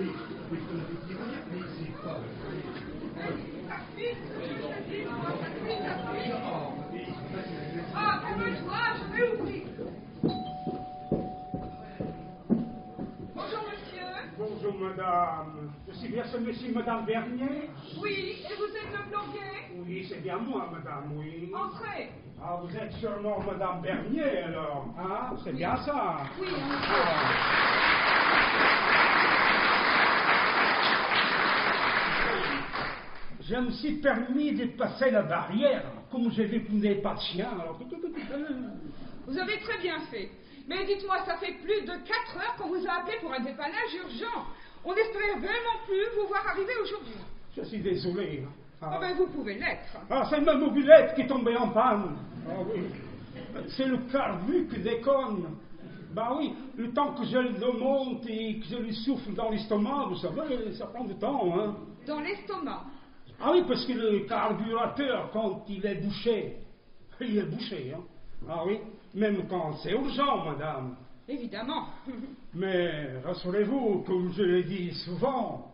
mais je ne dis rien, mais c'est pas Ah, calme-toi, je vais ouvrir. Bonjour, monsieur. Bonjour, madame. Je suis bien ce monsieur, madame Bernier? Oui, et vous êtes le plombier? Oui, c'est bien moi, madame, oui. Entrez. Ah, vous êtes sûrement madame Bernier, alors. Hein? C'est bien ça. Oui, Je me suis permis de passer la barrière, comme j'ai vu que vous n'avez pas de chien, alors... Vous avez très bien fait. Mais dites-moi, ça fait plus de 4 heures qu'on vous a appelé pour un dépannage urgent. On n'espérait vraiment plus vous voir arriver aujourd'hui. Je suis désolé. Ah ben, vous pouvez l'être. Ah, c'est ma mobilette qui est tombée en panne. Ah oui. C'est le carbu qui déconne. Bah oui, le temps que je le monte et que je lui souffle dans l'estomac, vous savez, ça prend du temps, hein. Dans l'estomac? Ah oui, parce que le carburateur, quand il est bouché, il est bouché, hein. Ah oui, même quand c'est urgent, madame. Évidemment. Mais rassurez-vous, comme je l'ai dit souvent,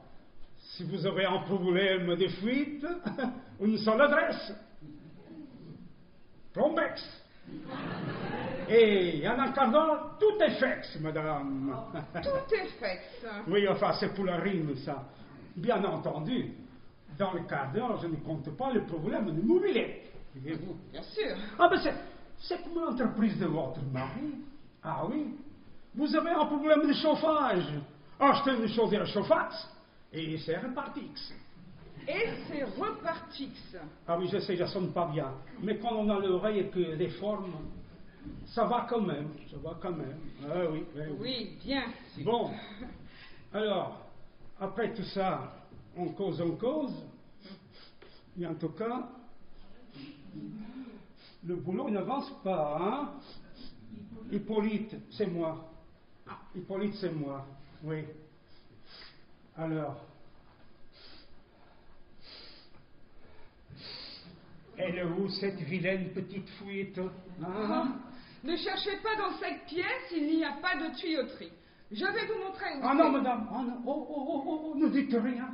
si vous avez un problème de fuite, une seule adresse. Plombex. Et en un quart d'heure, tout est fait, madame. Tout est fait. Oui, enfin, c'est pour la rime, ça. Bien entendu, dans le quart d'heure, je ne compte pas le problème de mobilette. Voyez-vous. Bien sûr. Ah, ben c'est comme l'entreprise de votre mari. Ah oui. Vous avez un problème de chauffage. Achetez une chaudière chauffax et c'est reparti. Et c'est reparti. Ah oui, je sais, ça sonne pas bien. Mais quand on a l'oreille que déforme, ça va quand même. Ça va quand même. Ah oui, oui, oui. Oui, bien. Bon. Alors, après tout ça, on cause. Et en tout cas, le boulot n'avance pas, hein? Hippolyte, c'est moi. Hippolyte, c'est moi, oui. Alors, elle est où cette vilaine petite fuite, hein? Ne cherchez pas dans cette pièce, il n'y a pas de tuyauterie. Je vais vous montrer où. Ah non, madame, ah non, oh, ne dites rien.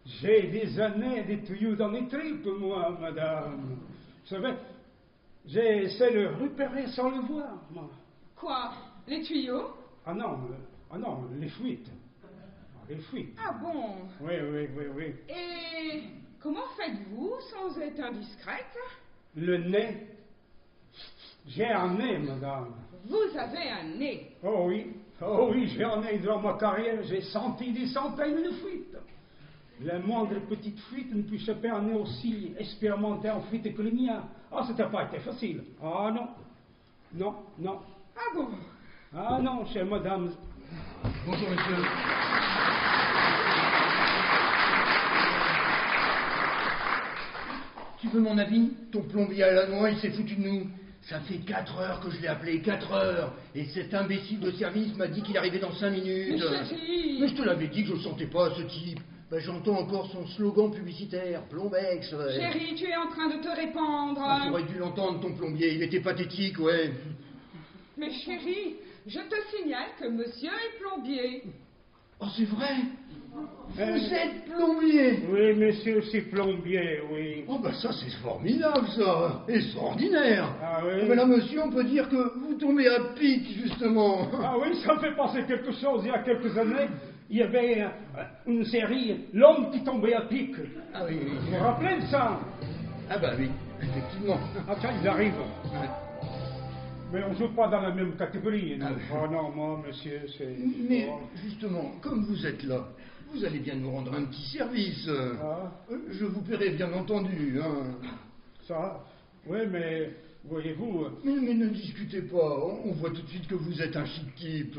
J'ai des années de tuyaux dans les tripes, moi, madame. Vous savez, j'essaie de le repérer sans le voir, moi. Quoi? Les tuyaux? Ah non, les fuites. Les fuites. Ah bon? Oui. Et comment faites-vous sans être indiscrète? Le nez. J'ai un nez, madame. Vous avez un nez? Oh oui, j'ai un nez dans ma carrière. J'ai senti des centaines de fuites. La moindre petite fuite ne peut échapper à un nez aussi expérimenté en fuite que le mien. Ah, ça n'a pas été facile. Ah non. Ah bon? Ah non, chère madame. Bonjour, monsieur. Tu veux mon avis? Ton plombier à la noix, il s'est foutu de nous. Ça fait 4 heures que je l'ai appelé, 4 heures. Et cet imbécile de service m'a dit qu'il arrivait dans 5 minutes. Mais chérie! Mais je te l'avais dit que je ne sentais pas ce type. Ben, j'entends encore son slogan publicitaire, Plombex. Ouais. Chérie, tu es en train de te répandre. Ah, tu aurais dû l'entendre, ton plombier. Il était pathétique, ouais. Mais chérie, je te signale que monsieur est plombier. Oh, c'est vrai? Vous êtes plombier? Oui, monsieur, c'est plombier, oui. Oh, ben ça, c'est formidable, ça. Extraordinaire. Ah oui? Mais là, monsieur, on peut dire que vous tombez à pic, justement. Ah oui, ça me fait penser quelque chose. Il y a quelques années, il y avait une série, L'homme qui tombait à pic. Ah oui. Vous vous rappelez de ça? Ah bah oui, effectivement. Ah tiens, ils arrivent. Mais on ne joue pas dans la même catégorie. Ah oui. Oh non, moi, monsieur, c'est... Mais justement, comme vous êtes là, vous allez bien nous rendre un petit service. Ah. Je vous paierai bien entendu. Hein. Ça, oui, mais voyez-vous... Mais ne discutez pas, on voit tout de suite que vous êtes un chic type.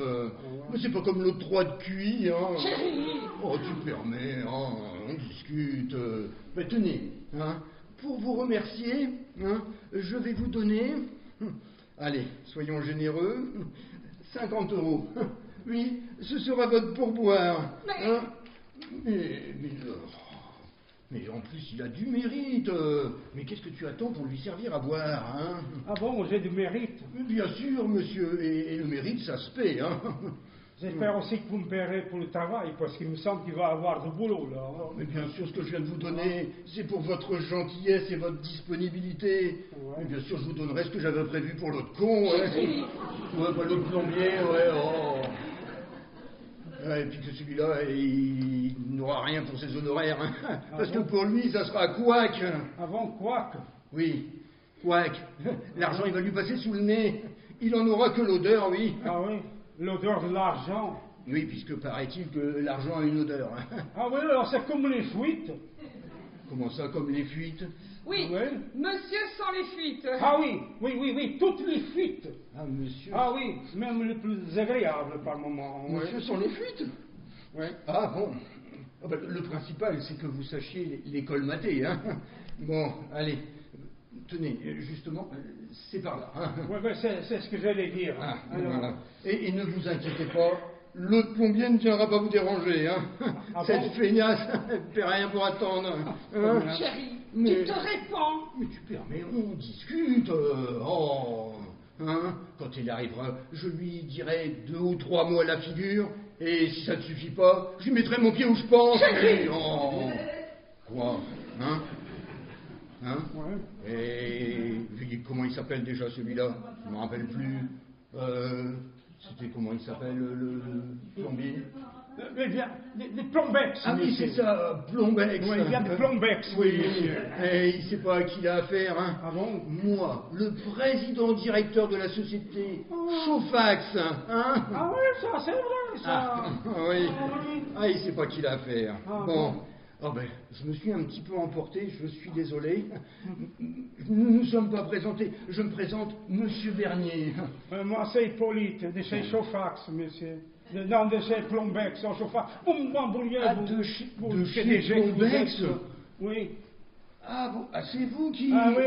Mais c'est pas comme l'autre 3 de QI. Hein. Chérie! Oh, tu permets, hein, on discute. Mais tenez, hein, pour vous remercier, hein, je vais vous donner... Allez, soyons généreux. 50 €. Oui, ce sera votre pourboire. Mais... Hein. Mais en plus, il a du mérite. Mais qu'est-ce que tu attends pour lui servir à boire, hein? Ah bon, j'ai du mérite. Bien sûr, monsieur. Et le mérite, ça se paie, hein. J'espère aussi que vous me paierez pour le travail, parce qu'il me semble qu'il va avoir du boulot, là. Mais bien sûr, ce que je viens de vous donner, c'est pour votre gentillesse et votre disponibilité. Ouais. Mais bien sûr, je vous donnerai ce que j'avais prévu pour l'autre con. Ouais, pas l'autre plombier, ouais, oh. Ouais, et puis que celui-là, il n'aura rien pour ses honoraires. Hein. Parce que pour lui, ça sera couac. Avant quoi? Oui, couac. L'argent, il va lui passer sous le nez. Il en aura que l'odeur, oui. Ah oui, l'odeur de l'argent. Oui, puisque paraît-il que l'argent a une odeur. Ah oui, alors c'est comme les fuites. Comment ça, comme les fuites? Oui, Ouais. monsieur sans les fuites. Ah oui, toutes les fuites. Ah, monsieur. Ah oui, même les plus agréables par moment. Ouais. Monsieur sans les fuites? Ouais. Ah bon. Ah, ben, le principal, c'est que vous sachiez les colmater, hein. Bon, allez. Tenez, justement, c'est par là. Hein. Ouais, c'est ce que j'allais dire. Ah, Alors, voilà. Et ne vous inquiétez pas, le plombier ne viendra pas vous déranger. Hein. Ah Cette bon feignasse, elle ne fait rien pour attendre. Hein. Chérie, Mais- tu te répands. Mais tu permets, on discute. Oh, hein. Quand il arrivera, je lui dirai 2 ou 3 mots à la figure, et si ça ne suffit pas, je lui mettrai mon pied où je pense. Et, oh. Quoi? Hein? Hein? Ouais. Et comment il s'appelle déjà celui-là? Je ne me rappelle plus. C'était comment il s'appelle le plombier? Des plombex. Ah oui, c'est ça, Plombex. Oui, il y a des plombex, oui, monsieur. Et il ne sait pas à qui il a affaire. Hein. Ah bon? Moi, le président directeur de la société Chauffax. Hein. Ah oui, ça, c'est vrai, ça. Ah, oui. Ah oui. Ah, il ne sait pas qui l'a affaire. Ah, bon. bon. Oh ben, je me suis un petit peu emporté, je suis désolé. Nous ne nous sommes pas présentés. Je me présente, Monsieur Bernier. Moi, c'est Hippolyte, de chez Chauffax, monsieur. Non, de chez Plombex, en Chauffax. Vous m'embrouillez, Ah, vous. de chez PDG que vous Plombex? êtes. Oui. Ah bon, ah, c'est vous qui... Ah oui,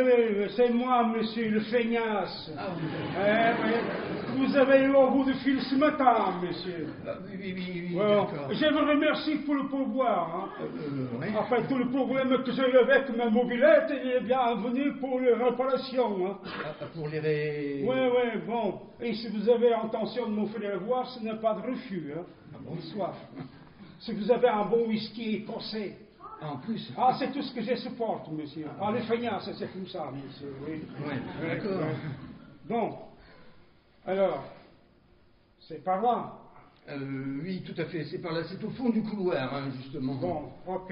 c'est moi, monsieur, le feignasse. Ah oui. Oui. Vous avez eu au bout de fil ce matin, monsieur. Ah, oui, Bon, d'accord. je vous remercie pour le pourboire. Hein. Ouais. Enfin, tout le problème que j'ai eu avec ma mobilette, il est bienvenu pour les réparations. Hein. Ah, pour les... Oui, bon. Et si vous avez intention de me faire voir, ce n'est pas de refus. Hein. Ah bon? Ni soif. Si vous avez un bon whisky écossais. Ah, en plus. Ah, c'est tout ce que je supporte, monsieur. Ah, les feignasses, c'est comme ça, monsieur. Oui. Ouais, d'accord. Bon. Alors, c'est par là. Oui, tout à fait, c'est par là, c'est au fond du couloir, hein, justement. Bon, ok.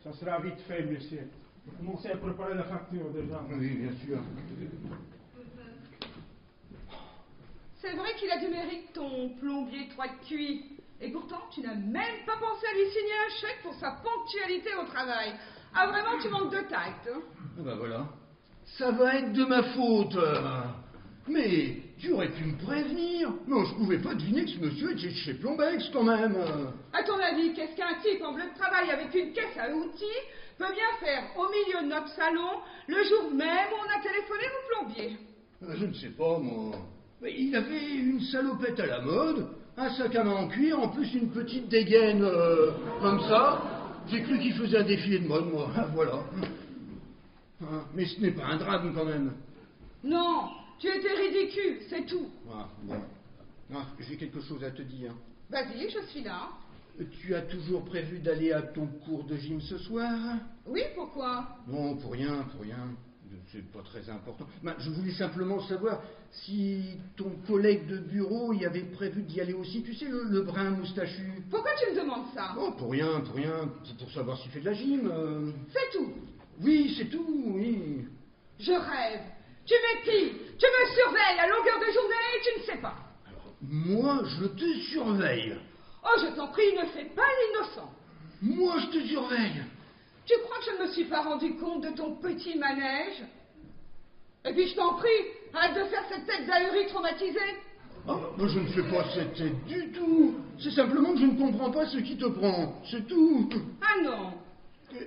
Ça sera vite fait, monsieur. Vous commencez à préparer la facture déjà. Oui, bien sûr. C'est vrai qu'il a du mérite, ton plombier 3 de cuit. Et pourtant, tu n'as même pas pensé à lui signer un chèque pour sa ponctualité au travail. Ah, vraiment, tu manques de tact. Hein. Ah ben voilà. Ça va être de ma faute. Mais tu aurais pu me prévenir. Non, je pouvais pas deviner que ce monsieur était chez Plombex, quand même. À ton avis, qu'est-ce qu'un type en bleu de travail avec une caisse à outils peut bien faire au milieu de notre salon le jour même où on a téléphoné au plombier? Je ne sais pas, moi. Mais il avait une salopette à la mode, un sac à main en cuir, en plus une petite dégaine comme ça. J'ai cru qu'il faisait un défilé de mode, moi. Voilà. Mais ce n'est pas un drame, quand même. Non, tu étais ridicule, c'est tout. Ah, bon. Ah, j'ai quelque chose à te dire. Vas-y, je suis là. Tu as toujours prévu d'aller à ton cours de gym ce soir? Oui, pourquoi? Non, pour rien. C'est pas très important. Ben, je voulais simplement savoir si ton collègue de bureau y avait prévu d'y aller aussi. Tu sais, le brun moustachu. Pourquoi tu me demandes ça? Oh, pour rien. Pour savoir s'il fait de la gym. C'est tout. Oui, c'est tout, oui. Je rêve. Tu m'épies. Tu me surveilles à longueur de journée et tu ne sais pas. Alors, moi, je te surveille. Oh, je t'en prie, ne fais pas l'innocent. Moi, je te surveille. Tu crois que je ne me suis pas rendu compte de ton petit manège? Et puis je t'en prie, arrête de faire cette tête d'ahuri traumatisée. Ah, moi, je ne fais pas cette tête du tout. C'est simplement que je ne comprends pas ce qui te prend. C'est tout. Ah non.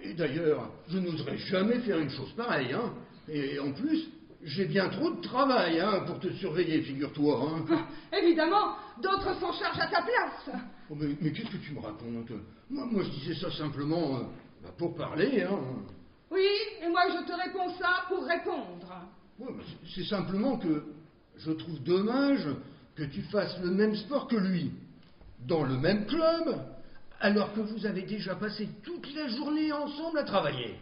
Et d'ailleurs, je n'oserais jamais faire une chose pareille, hein. Et en plus, j'ai bien trop de travail, hein, pour te surveiller, figure-toi, hein. Ah, évidemment, d'autres s'en chargent à ta place. Oh, mais qu'est-ce que tu me racontes? Moi, je disais ça simplement pour parler, hein. Oui, et moi je te réponds ça pour répondre. Ouais, c'est simplement que je trouve dommage que tu fasses le même sport que lui. dans le même club, alors que vous avez déjà passé toute la journée ensemble à travailler.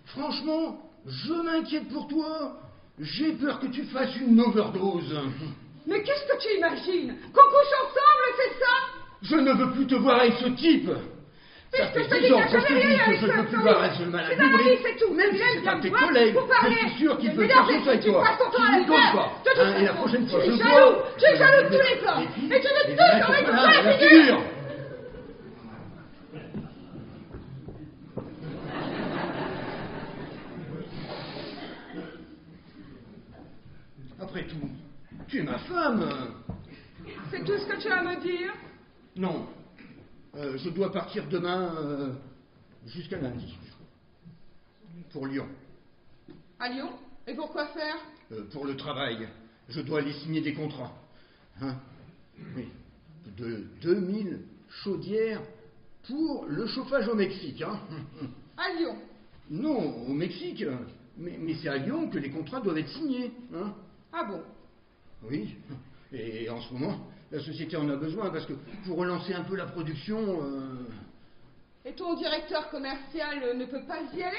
Franchement, je m'inquiète pour toi. J'ai peur que tu fasses une overdose. Mais qu'est-ce que tu imagines? Qu'on couche ensemble, c'est ça? Je ne veux plus te voir avec ce type. Ça fait Puisque je te 10 dis ans que que je te je n'ai rien dis que avec je ne ce veux plus Anthony. voir avec ce malade C'est un ami, hybride. c'est tout. Même Il si aime c'est bien un de tes me voir collègues, pour parler. je suis sûr qu'il Mais peut regarde, faire ça avec tu toi. passes ton temps à Tu le ne donnes faire. pas. De toute Et la façon, prochaine fois, tu je es vois... jaloux. Tu es jaloux de tous les plans. Et puis, Et tu veux et tout là, sur les voilà, coups de la la figure. Après tout, tu es ma femme. C'est tout ce que tu as à me dire? Non. Je dois partir demain jusqu'à lundi. Pour Lyon. À Lyon? Et pour quoi faire? Pour le travail. Je dois aller signer des contrats. Hein? Oui. De 2000 chaudières pour le chauffage au Mexique. Hein? À Lyon? Non, au Mexique. Mais c'est à Lyon que les contrats doivent être signés. Hein? Ah bon? Oui. Et en ce moment, la société en a besoin parce que pour relancer un peu la production... Et ton directeur commercial ne peut pas y aller?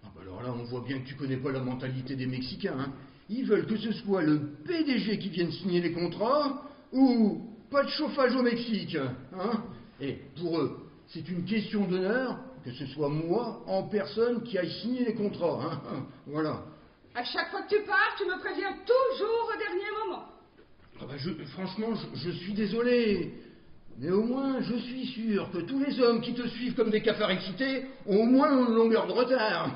Ah bah alors là, on voit bien que tu connais pas la mentalité des Mexicains. Hein. Ils veulent que ce soit le PDG qui vienne signer les contrats ou pas de chauffage au Mexique. Hein. Et pour eux, c'est une question d'honneur que ce soit moi, en personne, qui aille signer les contrats. Hein. Voilà. À chaque fois que tu pars, tu me préviens toujours au dernier moment. Ah bah franchement, je suis désolé. Mais au moins, je suis sûr que tous les hommes qui te suivent comme des cafards excités ont au moins une longueur de retard.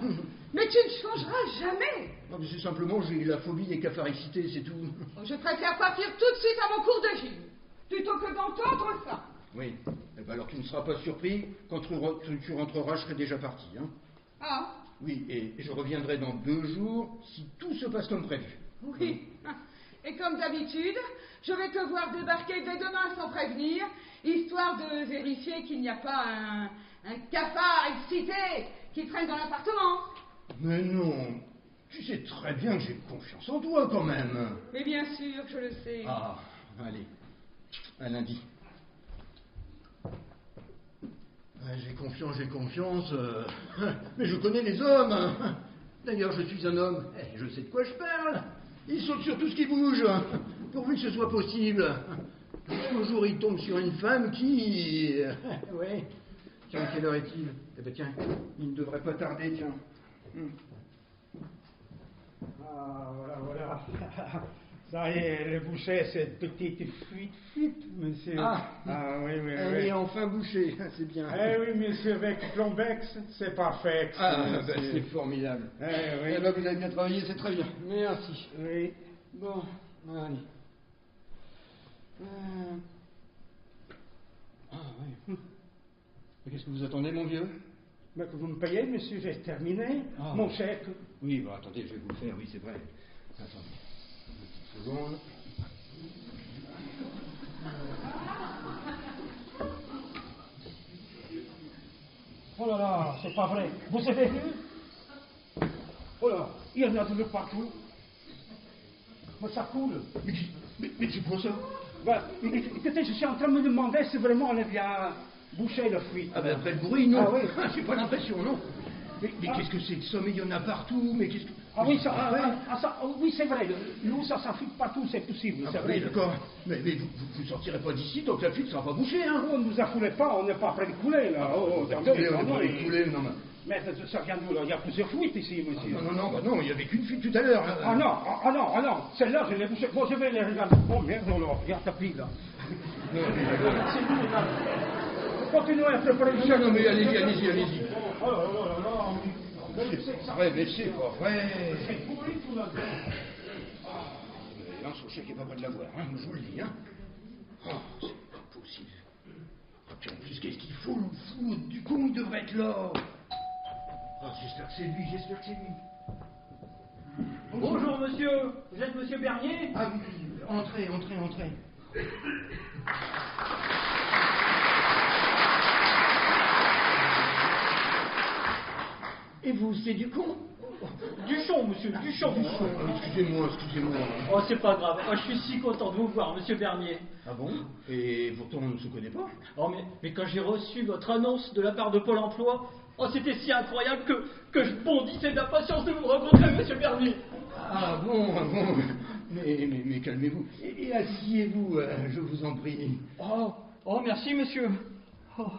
Mais tu ne changeras jamais. Non, mais c'est simplement, j'ai la phobie des cafards excités, c'est tout. Je préfère partir tout de suite à mon cours de gym, plutôt que d'entendre ça. Oui. Eh ben alors tu ne seras pas surpris quand tu rentreras, je serai déjà parti. Hein. Ah? Oui, et je reviendrai dans 2 jours si tout se passe comme prévu. Oui. Et comme d'habitude, je vais te voir débarquer dès demain sans prévenir, histoire de vérifier qu'il n'y a pas un cafard excité qui traîne dans l'appartement. Mais non, tu sais très bien que j'ai confiance en toi quand même. Mais bien sûr, je le sais. Ah, allez, à lundi. J'ai confiance, mais je connais les hommes. D'ailleurs, je suis un homme, je sais de quoi je parle. Ils sautent sur tout ce qui bouge, pourvu que ce soit possible. Un jour, ils tombent sur une femme qui... ouais. Tiens, quelle heure est-il? Eh ben tiens, il ne devrait pas tarder, tiens. Ah, voilà. Ça y est, le boucher, cette petite fuite, monsieur. Ah oui. Elle est enfin bouchée, c'est bien. Eh oui, monsieur, avec Plombex, c'est parfait. Ah, ben c'est formidable. Oui. Eh ben, vous avez bien travaillé, c'est très bien. Merci. Oui. Bon, allez. Ah oui. Mais qu'est-ce que vous attendez, mon vieux? Mais que vous me payez, monsieur, j'ai terminé. Ah. Mon chèque. Oui, bah attendez, je vais vous le faire, oui, c'est vrai. Attendez. Une petite seconde. Oh là là, c'est pas vrai. Vous avez vu? Oh là, il y en a de l'eau partout. Mais ça coule. Mais c'est quoi ça? Bah, écoutez, je suis en train de me demander si vraiment on est bien bouché le fuite. Ah ben après le bruit, non. Ah oui. J'ai pas l'impression, non. Mais qu'est-ce que c'est que ça? Mais il y en a partout, mais qu'est-ce que... Ah oui, ça, Ouais. oui, c'est vrai. Nous, ça fuite partout, c'est possible. Ah c'est bah vrai. oui, d'accord. Mais vous sortirez pas d'ici, donc la fuite sera pas bouchée, hein. On ne nous affolez pas, on n'est pas près de couler, là. Oh, attendez, Écoulé, on non, va les couler, non, mais ça vient d'où, là? Il y a plusieurs fuites ici, monsieur. non, il y avait qu'une fuite tout à l'heure. Hein. Ah non, celle-là, je l'ai bouchée. Bon, je vais les regarder. Oh merde, non, regarde ta pile, là. Non, C'est nous, là. Continuez à préparer le non, mais allez-y. Oh là là. C'est vrai, mais c'est pas vrai. C'est pourri tout là. Non, son chèque n'est pas près de l'avoir, hein, je vous le dis, hein. Oh, c'est pas possible. Oh, puis en plus, qu'est-ce qu'il faut, le fou du con, il devrait être là. Oh, j'espère que c'est lui. Bonjour monsieur, vous êtes monsieur Bernier? Ah oui, entrez. Et vous, c'est du con? Duchon, monsieur, Duchon. Excusez-moi. Oh, c'est pas grave. Oh, je suis si content de vous voir, monsieur Bernier. Ah bon? Et pourtant on ne se connaît pas. Oh, mais quand j'ai reçu votre annonce de la part de Pôle emploi, oh, c'était si incroyable que je bondissais d'impatience de vous rencontrer, monsieur Bernier. Ah bon. Mais calmez-vous. Et asseyez-vous, je vous en prie. Oh, merci, monsieur. Oh.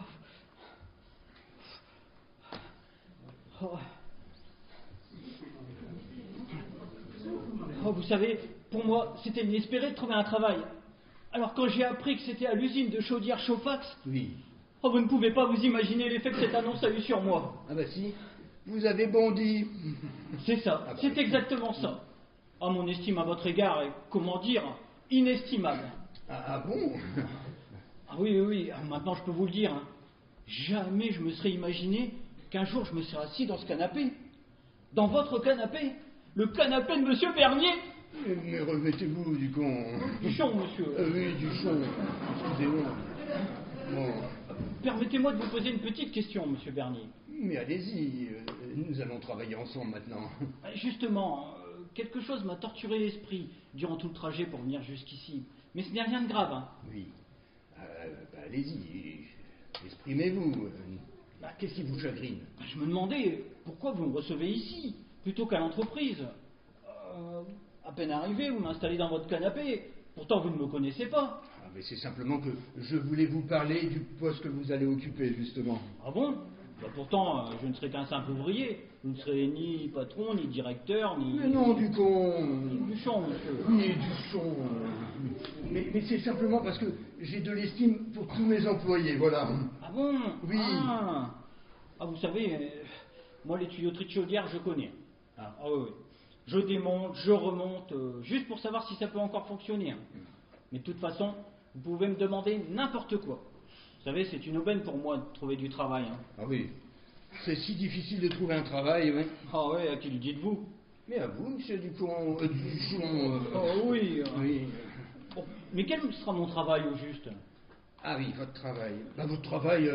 Oh, vous savez, pour moi, c'était inespéré de trouver un travail. Alors quand j'ai appris que c'était à l'usine de chaudière Chauffax, Oui. oh, vous ne pouvez pas vous imaginer l'effet que cette annonce a eu sur moi. Ah bah si, vous avez bondi. C'est ça, Ah bah, c'est exactement ça. Oh, mon estime à votre égard est, comment dire, inestimable. Ah bon? Ah oui, maintenant je peux vous le dire. Hein. Jamais je me serais imaginé qu'un jour je me serais assis dans ce canapé. Dans votre canapé. Le canapé de monsieur Bernier. Mais remettez-vous du con. Duchon, monsieur. Oui, Duchon. Excusez-moi. Bon. Permettez-moi de vous poser une petite question, monsieur Bernier. Mais allez-y, nous allons travailler ensemble maintenant. Justement, quelque chose m'a torturé l'esprit durant tout le trajet pour venir jusqu'ici. Mais ce n'est rien de grave. Hein. Oui. Allez-y, exprimez-vous. Qu'est-ce qui vous chagrine? Je me demandais pourquoi vous me recevez ici, plutôt qu'à l'entreprise. À peine arrivé, vous m'installez dans votre canapé. Pourtant, vous ne me connaissez pas. Ah, mais c'est simplement que je voulais vous parler du poste que vous allez occuper, justement. Ah bon? Bah pourtant, je ne serai qu'un simple ouvrier. Vous ne serez ni patron, ni directeur, ni... Mais non, du con. Duchon, monsieur. Oui, Duchon. Mais c'est simplement parce que j'ai de l'estime pour tous mes employés, voilà. Ah bon? Oui. Ah, vous savez, moi, les tuyauteries de chaudière, je connais. Ah oui. Je démonte, je remonte, juste pour savoir si ça peut encore fonctionner. Hein. Mais de toute façon, vous pouvez me demander n'importe quoi. Vous savez, c'est une aubaine pour moi de trouver du travail. Hein. Ah oui. C'est si difficile de trouver un travail, oui. Ah oui, à qui le dites-vous? Mais à vous, monsieur Duchon. Oh oui. Oui. Bon, mais quel sera mon travail au juste? Ah oui, votre travail. Votre travail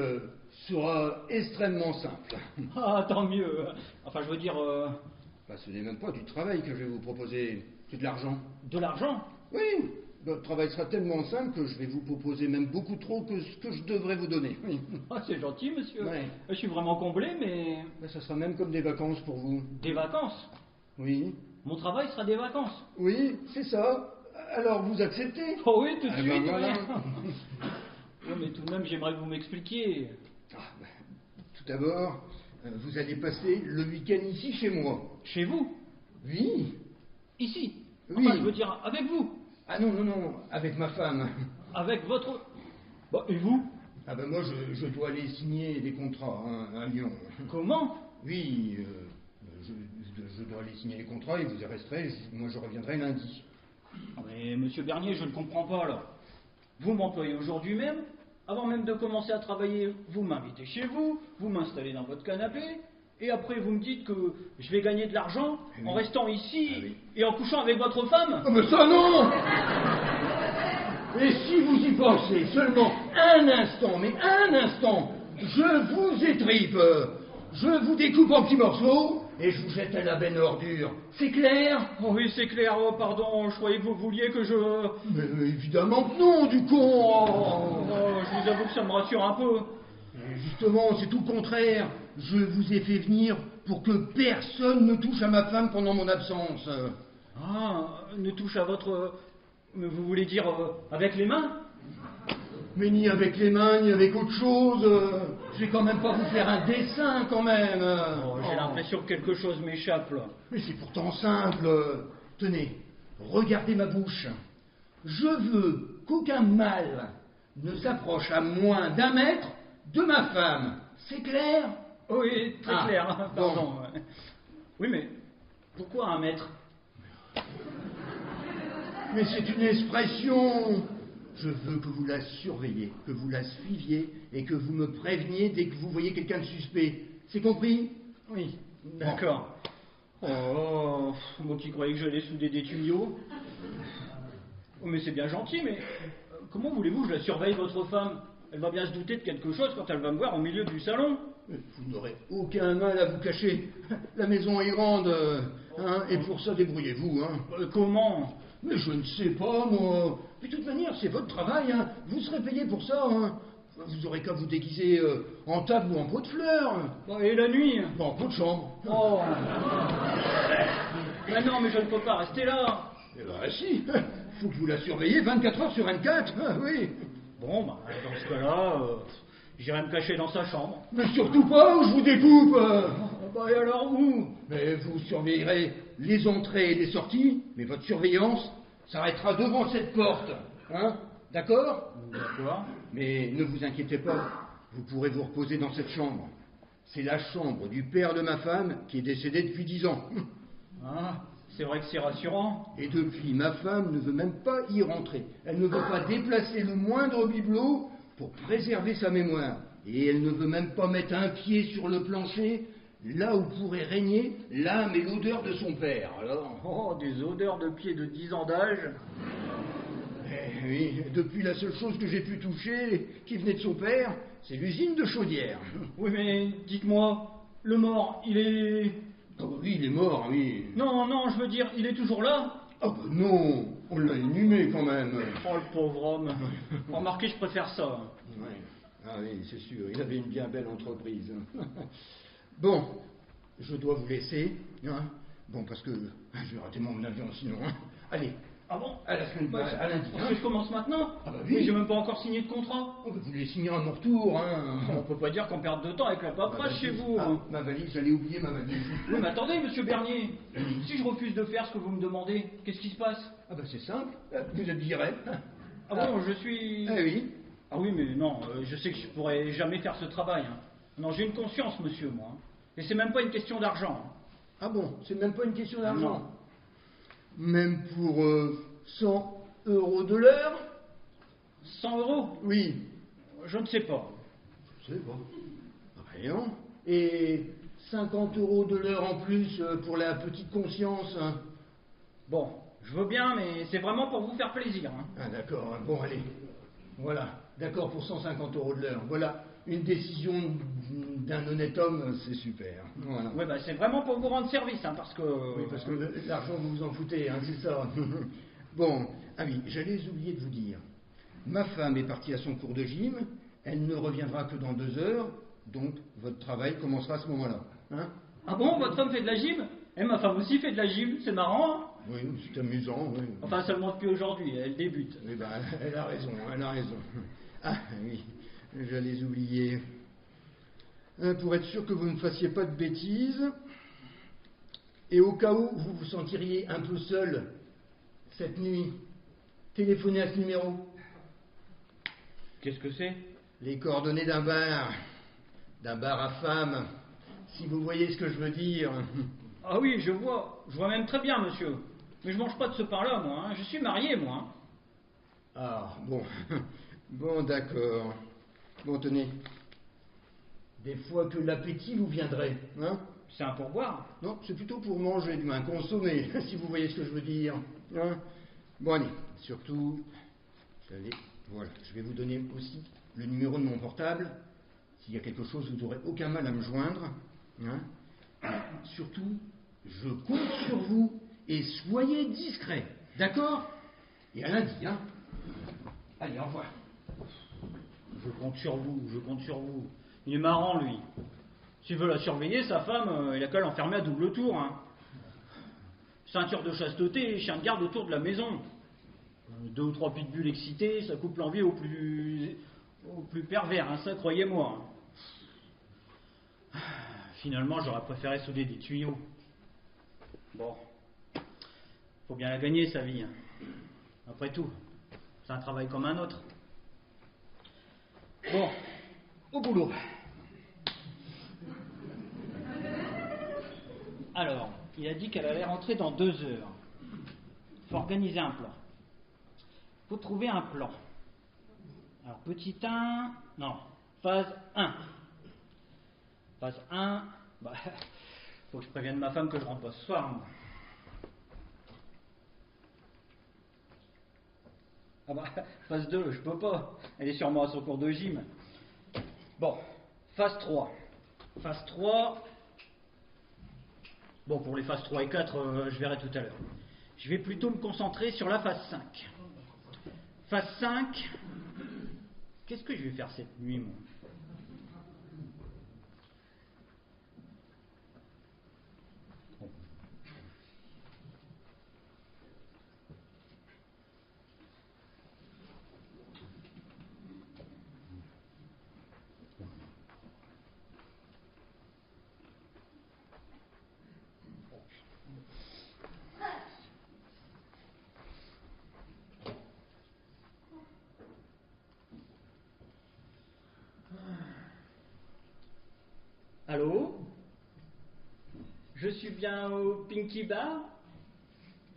sera extrêmement simple. Ah, tant mieux. Enfin, je veux dire... Ce n'est même pas du travail que je vais vous proposer, c'est de l'argent. De l'argent? Oui, votre travail sera tellement simple que je vais vous proposer même beaucoup trop que ce que je devrais vous donner. Oui. Ah, c'est gentil, monsieur. Ouais. Je suis vraiment comblé, mais... Ça sera même comme des vacances pour vous. Des vacances? Oui. Mon travail sera des vacances? Oui, c'est ça. Alors, vous acceptez? Oh oui, tout de suite, ben voilà. Oui, mais tout de même, j'aimerais que vous m'expliquiez. Tout d'abord, vous allez passer le week-end ici chez moi. Chez vous? Oui. Ici? Oui. Enfin, je veux dire, avec vous? Ah non, avec ma femme. Avec votre... Bah, et vous? Ah ben moi, je dois aller signer des contrats à Lyon. Comment? Oui, je dois aller signer les contrats et vous y resterez. Moi, je reviendrai lundi. Mais monsieur Bernier, je ne comprends pas, là. Vous m'employez aujourd'hui même, avant même de commencer à travailler, vous m'invitez chez vous, vous m'installez dans votre canapé, et après vous me dites que je vais gagner de l'argent en restant ici et en couchant avec votre femme? Oh, mais ça non! Et si vous y pensez seulement un instant, mais un instant, je vous étripe, je vous découpe en petits morceaux et je vous jette à la benne ordure. C'est clair? Oh oui, c'est clair. Oh, pardon, je croyais que vous vouliez que je... Mais évidemment que non, du con. Oh, je vous avoue que ça me rassure un peu. Et justement, c'est tout le contraire. Je vous ai fait venir pour que personne ne touche à ma femme pendant mon absence. Ah, ne touche à votre... Mais vous voulez dire avec les mains? Mais ni avec les mains, ni avec autre chose. Je vais quand même pas vous faire un dessin, quand même. Oh, j'ai l'impression que quelque chose m'échappe, là. Mais c'est pourtant simple. Tenez, regardez ma bouche. Je veux qu'aucun mâle ne s'approche à moins d'1 mètre de ma femme. C'est clair? Oui, très clair. Bon. Pardon. Oui, mais pourquoi 1 mètre? Mais c'est une expression. Je veux que vous la surveilliez, que vous la suiviez et que vous me préveniez dès que vous voyez quelqu'un de suspect. C'est compris? Oui, d'accord. Oh, moi qui croyais que j'allais souder des tuyaux. Oh, mais c'est bien gentil, mais comment voulez-vous que je la surveille, votre femme? Elle va bien se douter de quelque chose quand elle va me voir au milieu du salon. Vous n'aurez aucun mal à vous cacher. La maison est grande, hein, et pour ça, débrouillez-vous. Hein. Comment? Mais je ne sais pas, moi. De toute manière, c'est votre travail. Hein. Vous serez payé pour ça. Hein. Vous aurez qu'à vous déguiser en table ou en pot de fleurs. Et la nuit? En pot de chambre. Oh. Mais non, mais je ne peux pas rester là. Eh ben si, faut que vous la surveillez 24 heures sur 24. Ah, oui. Bon, bah, dans ce cas-là, j'irai me cacher dans sa chambre. Mais surtout pas, ou je vous découpe. Bah, et alors où? Mais vous surveillerez les entrées et les sorties, mais votre surveillance s'arrêtera devant cette porte. Hein? D'accord? D'accord. Mais ne vous inquiétez pas, vous pourrez vous reposer dans cette chambre. C'est la chambre du père de ma femme qui est décédé depuis 10 ans. Ah, c'est vrai que c'est rassurant. Et depuis, ma femme ne veut même pas y rentrer. Elle ne veut pas déplacer le moindre bibelot pour préserver sa mémoire. Et elle ne veut même pas mettre un pied sur le plancher, là où pourrait régner l'âme et l'odeur de son père. Alors, Oh, des odeurs de pieds de 10 ans d'âge. oui, depuis la seule chose que j'ai pu toucher, qui venait de son père, c'est l'usine de chaudière. Oui, mais dites-moi, le mort, il est... Oh, oui, il est mort, oui. Non, non, je veux dire, il est toujours là? Ah ben non, on l'a inhumé quand même. Oh, le pauvre homme. Remarquez, je préfère ça. Ouais. Ah oui, c'est sûr, il avait une bien belle entreprise. Bon, je dois vous laisser. Hein. Bon, parce que je vais rater mon avion sinon. Hein. Allez, Ah bon? à la semaine à lundi. Parce Hein. que je commence maintenant? Ah bah oui. Mais j'ai même pas encore signé de contrat. Oh, bah, vous les signer à mon retour. Hein. On peut pas dire qu'on perd de temps avec la paperasse chez vous. Ah, ma valise, j'allais oublier ma valise. Oui, mais attendez, monsieur Bernier. Si je refuse de faire ce que vous me demandez, qu'est-ce qui se passe? Ah bah c'est simple, vous êtes viré. Ah bon, je suis... Ah oui. Ah oui, mais non, je sais que je pourrais jamais faire ce travail. Hein. Non, j'ai une conscience, monsieur, moi. Hein. Et c'est même pas une question d'argent. Hein. Ah bon, c'est même pas une question d'argent. Non. Même pour 100 € de l'heure? 100 euros? Oui. Je ne sais pas. Je sais pas. Rien. Et 50 € de l'heure en plus pour la petite conscience. Hein. Bon, je veux bien, mais c'est vraiment pour vous faire plaisir. Hein. Ah d'accord, bon allez. Voilà, d'accord pour 150 € de l'heure. Voilà, une décision d'un honnête homme, c'est super. Voilà. Oui, bah, c'est vraiment pour vous rendre service, hein, parce que... Oui, parce que l'argent, vous vous en foutez, hein, c'est ça. Bon, ah oui, j'allais oublier de vous dire. Ma femme est partie à son cours de gym, elle ne reviendra que dans 2 heures, donc votre travail commencera à ce moment-là. Hein? Ah bon, votre femme fait de la gym? Et ma femme aussi fait de la gym, c'est marrant, hein? Oui, c'est amusant, oui. Enfin, seulement depuis aujourd'hui, elle débute. Oui, ben, elle a raison, elle a raison. Ah oui, j'allais oublier. Pour être sûr que vous ne fassiez pas de bêtises, et au cas où vous vous sentiriez un peu seul cette nuit, téléphonez à ce numéro. Qu'est-ce que c'est? Les coordonnées d'un bar à femmes, si vous voyez ce que je veux dire. Ah oui, je vois même très bien, monsieur. Mais je mange pas de ce pain-là, moi. Hein. Je suis marié, moi. Hein. Ah, bon. Bon, d'accord. Bon, tenez. Des fois que l'appétit vous viendrait, hein? C'est un pourboire. Non, c'est plutôt pour manger, du moins consommer, si vous voyez ce que je veux dire. Hein? Bon, allez, surtout, voilà, je vais vous donner aussi le numéro de mon portable. S'il y a quelque chose, vous n'aurez aucun mal à me joindre. Hein? Surtout, je compte sur vous et soyez discret, d'accord? Et à lundi, hein? Allez, au revoir. Je compte sur vous. Il est marrant, lui. S'il veut la surveiller, sa femme, il a qu'à l'enfermer à double tour. Hein. Ceinture de chasteté et chien de garde autour de la maison. 2 ou 3 pitbulls excités, ça coupe l'envie au plus pervers, hein, ça, croyez-moi. Finalement, j'aurais préféré souder des tuyaux. Bon, faut bien la gagner, sa vie. Hein. Après tout, c'est un travail comme un autre. Bon, au boulot. Alors, il a dit qu'elle allait rentrer dans 2 heures. Faut organiser un plan. Faut trouver un plan. Alors, petit 1... Non, phase 1. Phase 1... Bah, faut que je prévienne ma femme que je rentre pas ce soir. Moi. Ah bah, phase 2, je peux pas. Elle est sûrement à son cours de gym. Bon, phase 3. Phase 3... Bon, pour les phases 3 et 4, je verrai tout à l'heure. Je vais plutôt me concentrer sur la phase 5. Phase 5... Qu'est-ce que je vais faire cette nuit, moi? Allô? Je suis bien au Pinky Bar?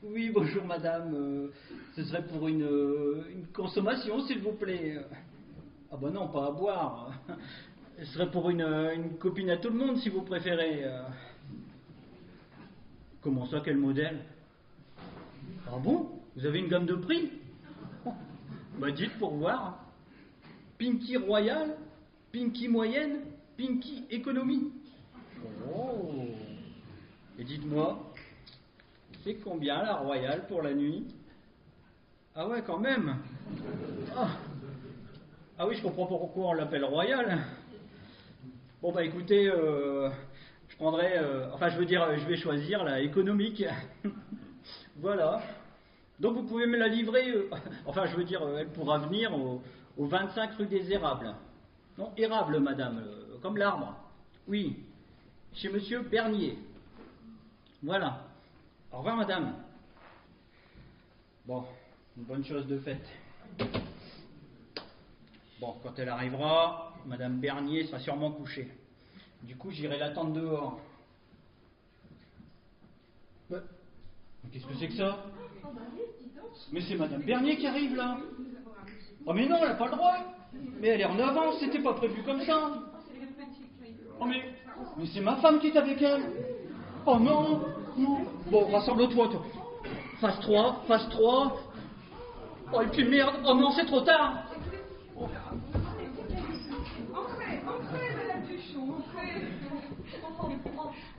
Oui, bonjour madame. Ce serait pour une consommation, s'il vous plaît. Ah ben non, pas à boire. Ce serait pour une copine à tout le monde, si vous préférez. Comment ça, quel modèle? Ah bon? Vous avez une gamme de prix? Bah dites pour voir. Pinky Royal, Pinky Moyenne, Pinky Économie. Oh. Et dites-moi, c'est combien la Royale pour la nuit? Ah ouais, quand même. Ah oui, je comprends pourquoi on l'appelle Royale. Bon bah écoutez, je prendrai, je vais choisir la économique. Voilà. Donc vous pouvez me la livrer, elle pourra venir au 25 rue des Érables. Non, érable, madame, comme l'arbre. Oui, chez monsieur Bernier. Voilà. Au revoir, madame. Bon, une bonne chose de faite. Bon, quand elle arrivera, madame Bernier sera sûrement couchée. Du coup, j'irai l'attendre dehors. Mais qu'est-ce que c'est que ça? Mais c'est madame Bernier qui arrive, là. Oh mais non, elle n'a pas le droit. Mais elle est en avance, c'était pas prévu comme ça. Oh mais c'est ma femme qui est avec elle. Oh non, non. Bon, rassemble-toi, toi. Phase 3, phase 3. Oh et puis merde, oh non, c'est trop tard. Entrez, madame Duchon, entrez.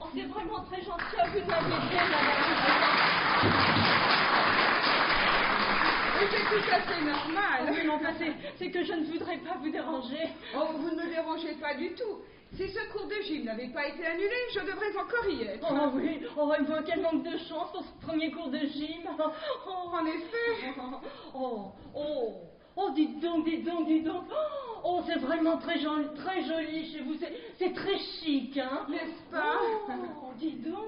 Oh, c'est vraiment très gentil à vous de m'inviter, madame. Et c'est tout à fait normal. Oui, non, c'est que je ne voudrais pas vous déranger. Oh, vous ne me dérangez pas du tout. Si ce cours de gym n'avait pas été annulé, je devrais encore y être. Oh oui, oh, quel manque de chance pour ce premier cours de gym. Oh, en effet. Oh, dites donc. Oh, c'est vraiment très joli chez vous. C'est très chic, hein. N'est-ce pas? Oh, dites donc.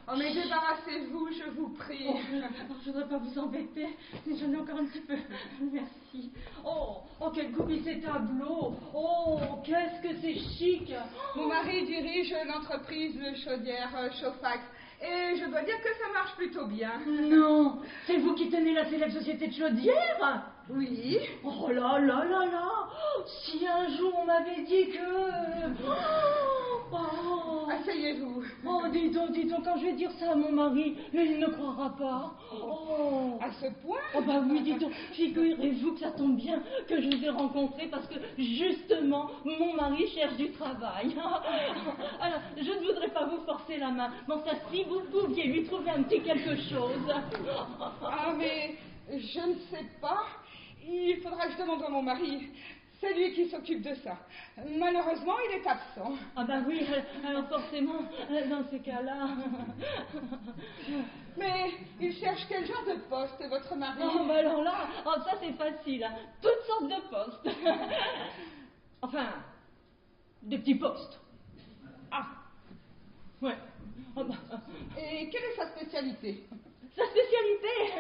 Oh, mais débarrassez-vous, je vous prie. Je voudrais pas vous embêter, mais j'en ai encore un petit peu. Merci. Oh, quel goût ces tableaux. Oh, qu'est-ce que c'est chic. Mon mari dirige l'entreprise Chaudière Chauffax. Et je dois dire que ça marche plutôt bien. Non, c'est vous qui tenez la célèbre société de chaudière? Oui. Oh là. Si un jour on m'avait dit que... Asseyez-vous. Oh, dis donc, quand je vais dire ça à mon mari, il ne croira pas. Oh. À ce point? Oh bah oui, dis donc, figurez-vous que ça tombe bien que je vous ai rencontré parce que justement, mon mari cherche du travail. Alors, je ne voudrais pas vous forcer la main, mais enfin, si vous pouviez lui trouver un petit quelque chose. Ah, mais je ne sais pas. Il faudra que je demande à mon mari. C'est lui qui s'occupe de ça. Malheureusement, il est absent. Ah bah oui, alors forcément, dans ces cas-là... Mais il cherche quel genre de poste, votre mari? Oh bah alors là, ça c'est facile, hein. Toutes sortes de postes. Enfin, des petits postes. Ah, ouais. Oh bah. et quelle est sa spécialité? Sa spécialité?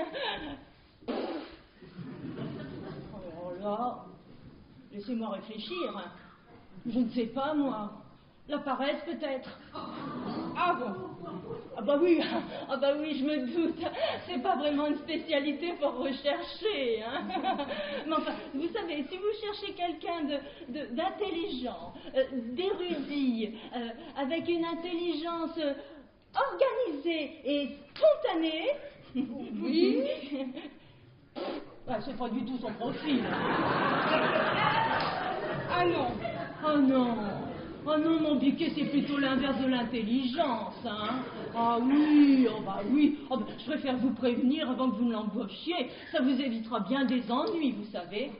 Oh là... Laissez-moi réfléchir. Je ne sais pas, moi. La paresse, peut-être. Ah bon? Ah bah oui, je me doute. C'est pas vraiment une spécialité pour rechercher, hein. Mais enfin, vous savez, si vous cherchez quelqu'un d'intelligent, d'érudit, avec une intelligence organisée et spontanée... Oui. Ah, c'est pas du tout son profil. Ah non. Oh non. Oh non, mon biquet, c'est plutôt l'inverse de l'intelligence, hein. Ah oui, oh bah oui. Oh bah, je préfère vous prévenir avant que vous ne l'embauchiez. Ça vous évitera bien des ennuis, vous savez.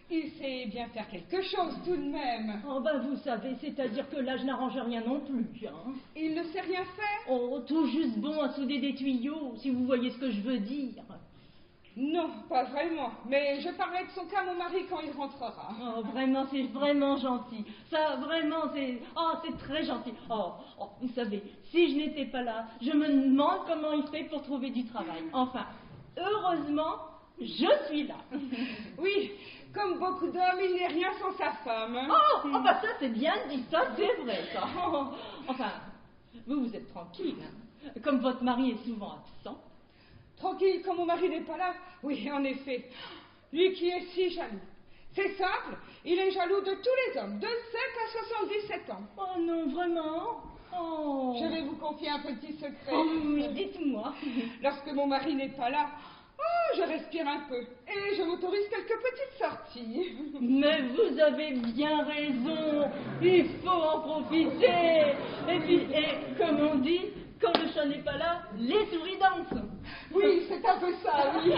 Il sait bien faire quelque chose tout de même. Oh bah vous savez, c'est-à-dire que là, je n'arrange rien non plus, hein. Il ne sait rien faire? Oh, tout juste bon à souder des tuyaux, si vous voyez ce que je veux dire. Non, pas vraiment. Mais je parlerai de son cas à mon mari quand il rentrera. Oh, vraiment, c'est vraiment gentil. Ça, vraiment, c'est... Oh, c'est très gentil. Oh, vous savez, si je n'étais pas là, je me demande comment il fait pour trouver du travail. Enfin, heureusement, je suis là. Oui, comme beaucoup d'hommes, il n'est rien sans sa femme. Oh, bah ça, c'est bien dit, ça, c'est vrai, ça. Enfin, vous êtes tranquille, hein. Comme votre mari est souvent absent. Tranquille, quand mon mari n'est pas là? Oui, en effet. Lui qui est si jaloux. C'est simple, il est jaloux de tous les hommes, de 7 à 77 ans. Oh non, vraiment? Oh. Je vais vous confier un petit secret. Oh oui, dites-moi. Lorsque mon mari n'est pas là, je respire un peu et je m'autorise quelques petites sorties. Mais vous avez bien raison, il faut en profiter. Et puis, comme on dit, quand le chat n'est pas là, les souris dansent. Oui, c'est un peu ça, oui.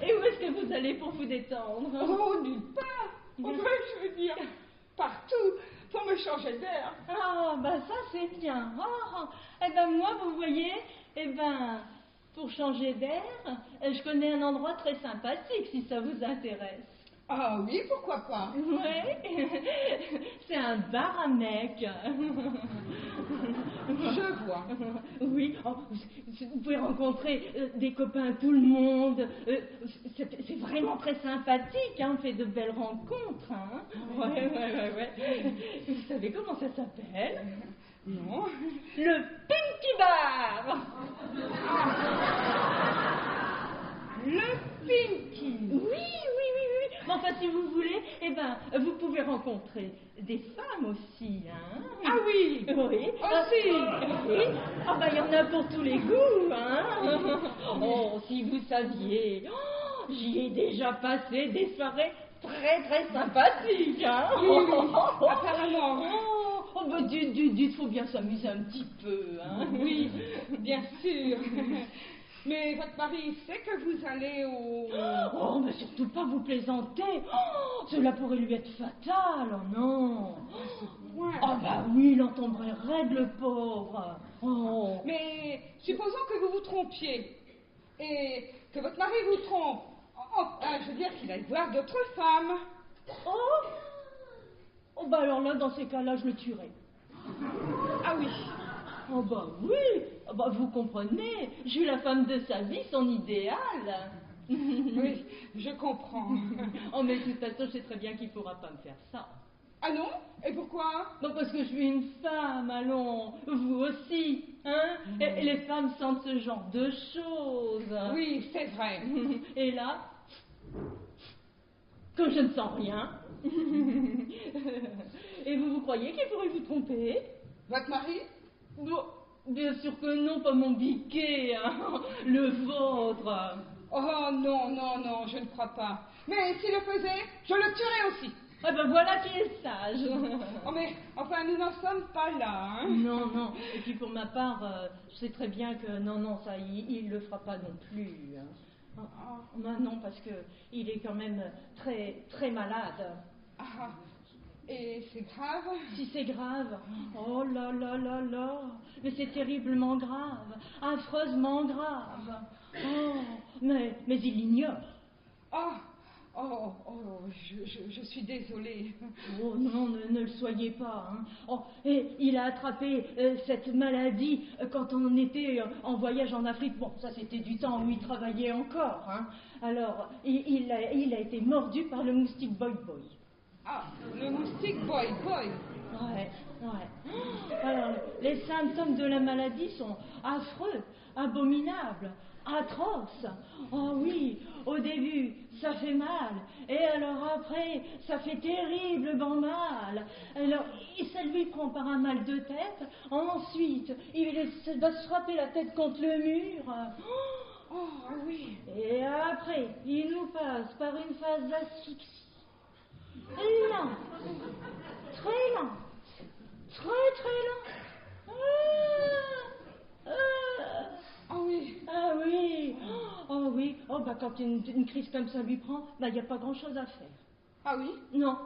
Et où est-ce que vous allez pour vous détendre? Oh, nulle part. Enfin, je veux dire, partout, pour me changer d'air. Ah, bah ça c'est bien. Eh ben moi, vous voyez, pour changer d'air, je connais un endroit très sympathique, si ça vous intéresse. Ah oui, pourquoi pas? Ouais, c'est un bar à mecs. Je vois. Oui, vous pouvez rencontrer des copains, tout le monde. C'est vraiment très sympathique, hein, on fait de belles rencontres. Hein. Ouais. Vous savez comment ça s'appelle? Non. Le Pinky Bar. Le Pinky. Oui. Mais enfin, si vous voulez, vous pouvez rencontrer des femmes aussi, hein. Ah oui. Oui. Aussi. Oui. Ah bah, il y en a pour tous les goûts, hein. Oh, si vous saviez. Oh, j'y ai déjà passé des soirées très sympathiques, hein. Oui. Apparemment. Oh, bah, dites, faut bien s'amuser un petit peu, hein. Oui, bien sûr. Mais votre mari sait que vous allez au... Oh, mais surtout pas vous plaisanter. Oh, cela pourrait lui être fatal, oh non. Ouais. Ah bah oui, il en tomberait raide, le pauvre. Oh. Mais supposons que vous vous trompiez et que votre mari vous trompe. Je veux dire qu'il aille voir d'autres femmes. Oh, bah alors là, dans ces cas-là, je le tuerai. Ah oui. Oh bah oui, bah vous comprenez, je suis la femme de sa vie, son idéal. Oui, je comprends. Oh mais de toute façon, je sais très bien qu'il ne pourra pas me faire ça. Ah non? Et pourquoi? Bah parce que je suis une femme, allons, vous aussi, hein. Et les femmes sentent ce genre de choses. Oui, c'est vrai. Et là, comme je ne sens rien, et vous croyez qu'il pourrait vous tromper? Votre mari? Bon, bien sûr que non, pas mon biquet, hein. Le vôtre. Oh non, je ne crois pas. Mais s'il le faisait, je le tuerais aussi. Ah ben voilà qui est sage. Oh mais, enfin, nous n'en sommes pas là, hein. Non. Et puis pour ma part, je sais très bien que non, ça, il le fera pas non plus. Hein. Non, parce que il est quand même très malade. Ah, et c'est grave? Si c'est grave, oh là, mais c'est terriblement grave, affreusement grave. Oh, mais il l'ignore. Je suis désolée. Oh non, ne le soyez pas. Hein. Oh, et il a attrapé cette maladie quand on était en voyage en Afrique. Bon, ça c'était du temps où il travaillait encore. Hein. Alors, il a été mordu par le moustique boy. Ah, le moustique boy. Ouais. Alors, les symptômes de la maladie sont affreux, abominables, atroces. Oh oui, au début, ça fait mal. Et alors après, ça fait terriblement mal. Alors, ça lui prend par un mal de tête. Ensuite, il va se frapper la tête contre le mur. Oh, oui. Et après, il nous passe par une phase d'asphyxie. Lente, très lente, très lente. Ah oui. Ah oui, oh oui, oh bah quand une crise comme ça lui prend, bah il n'y a pas grand-chose à faire. Ah oui. Non,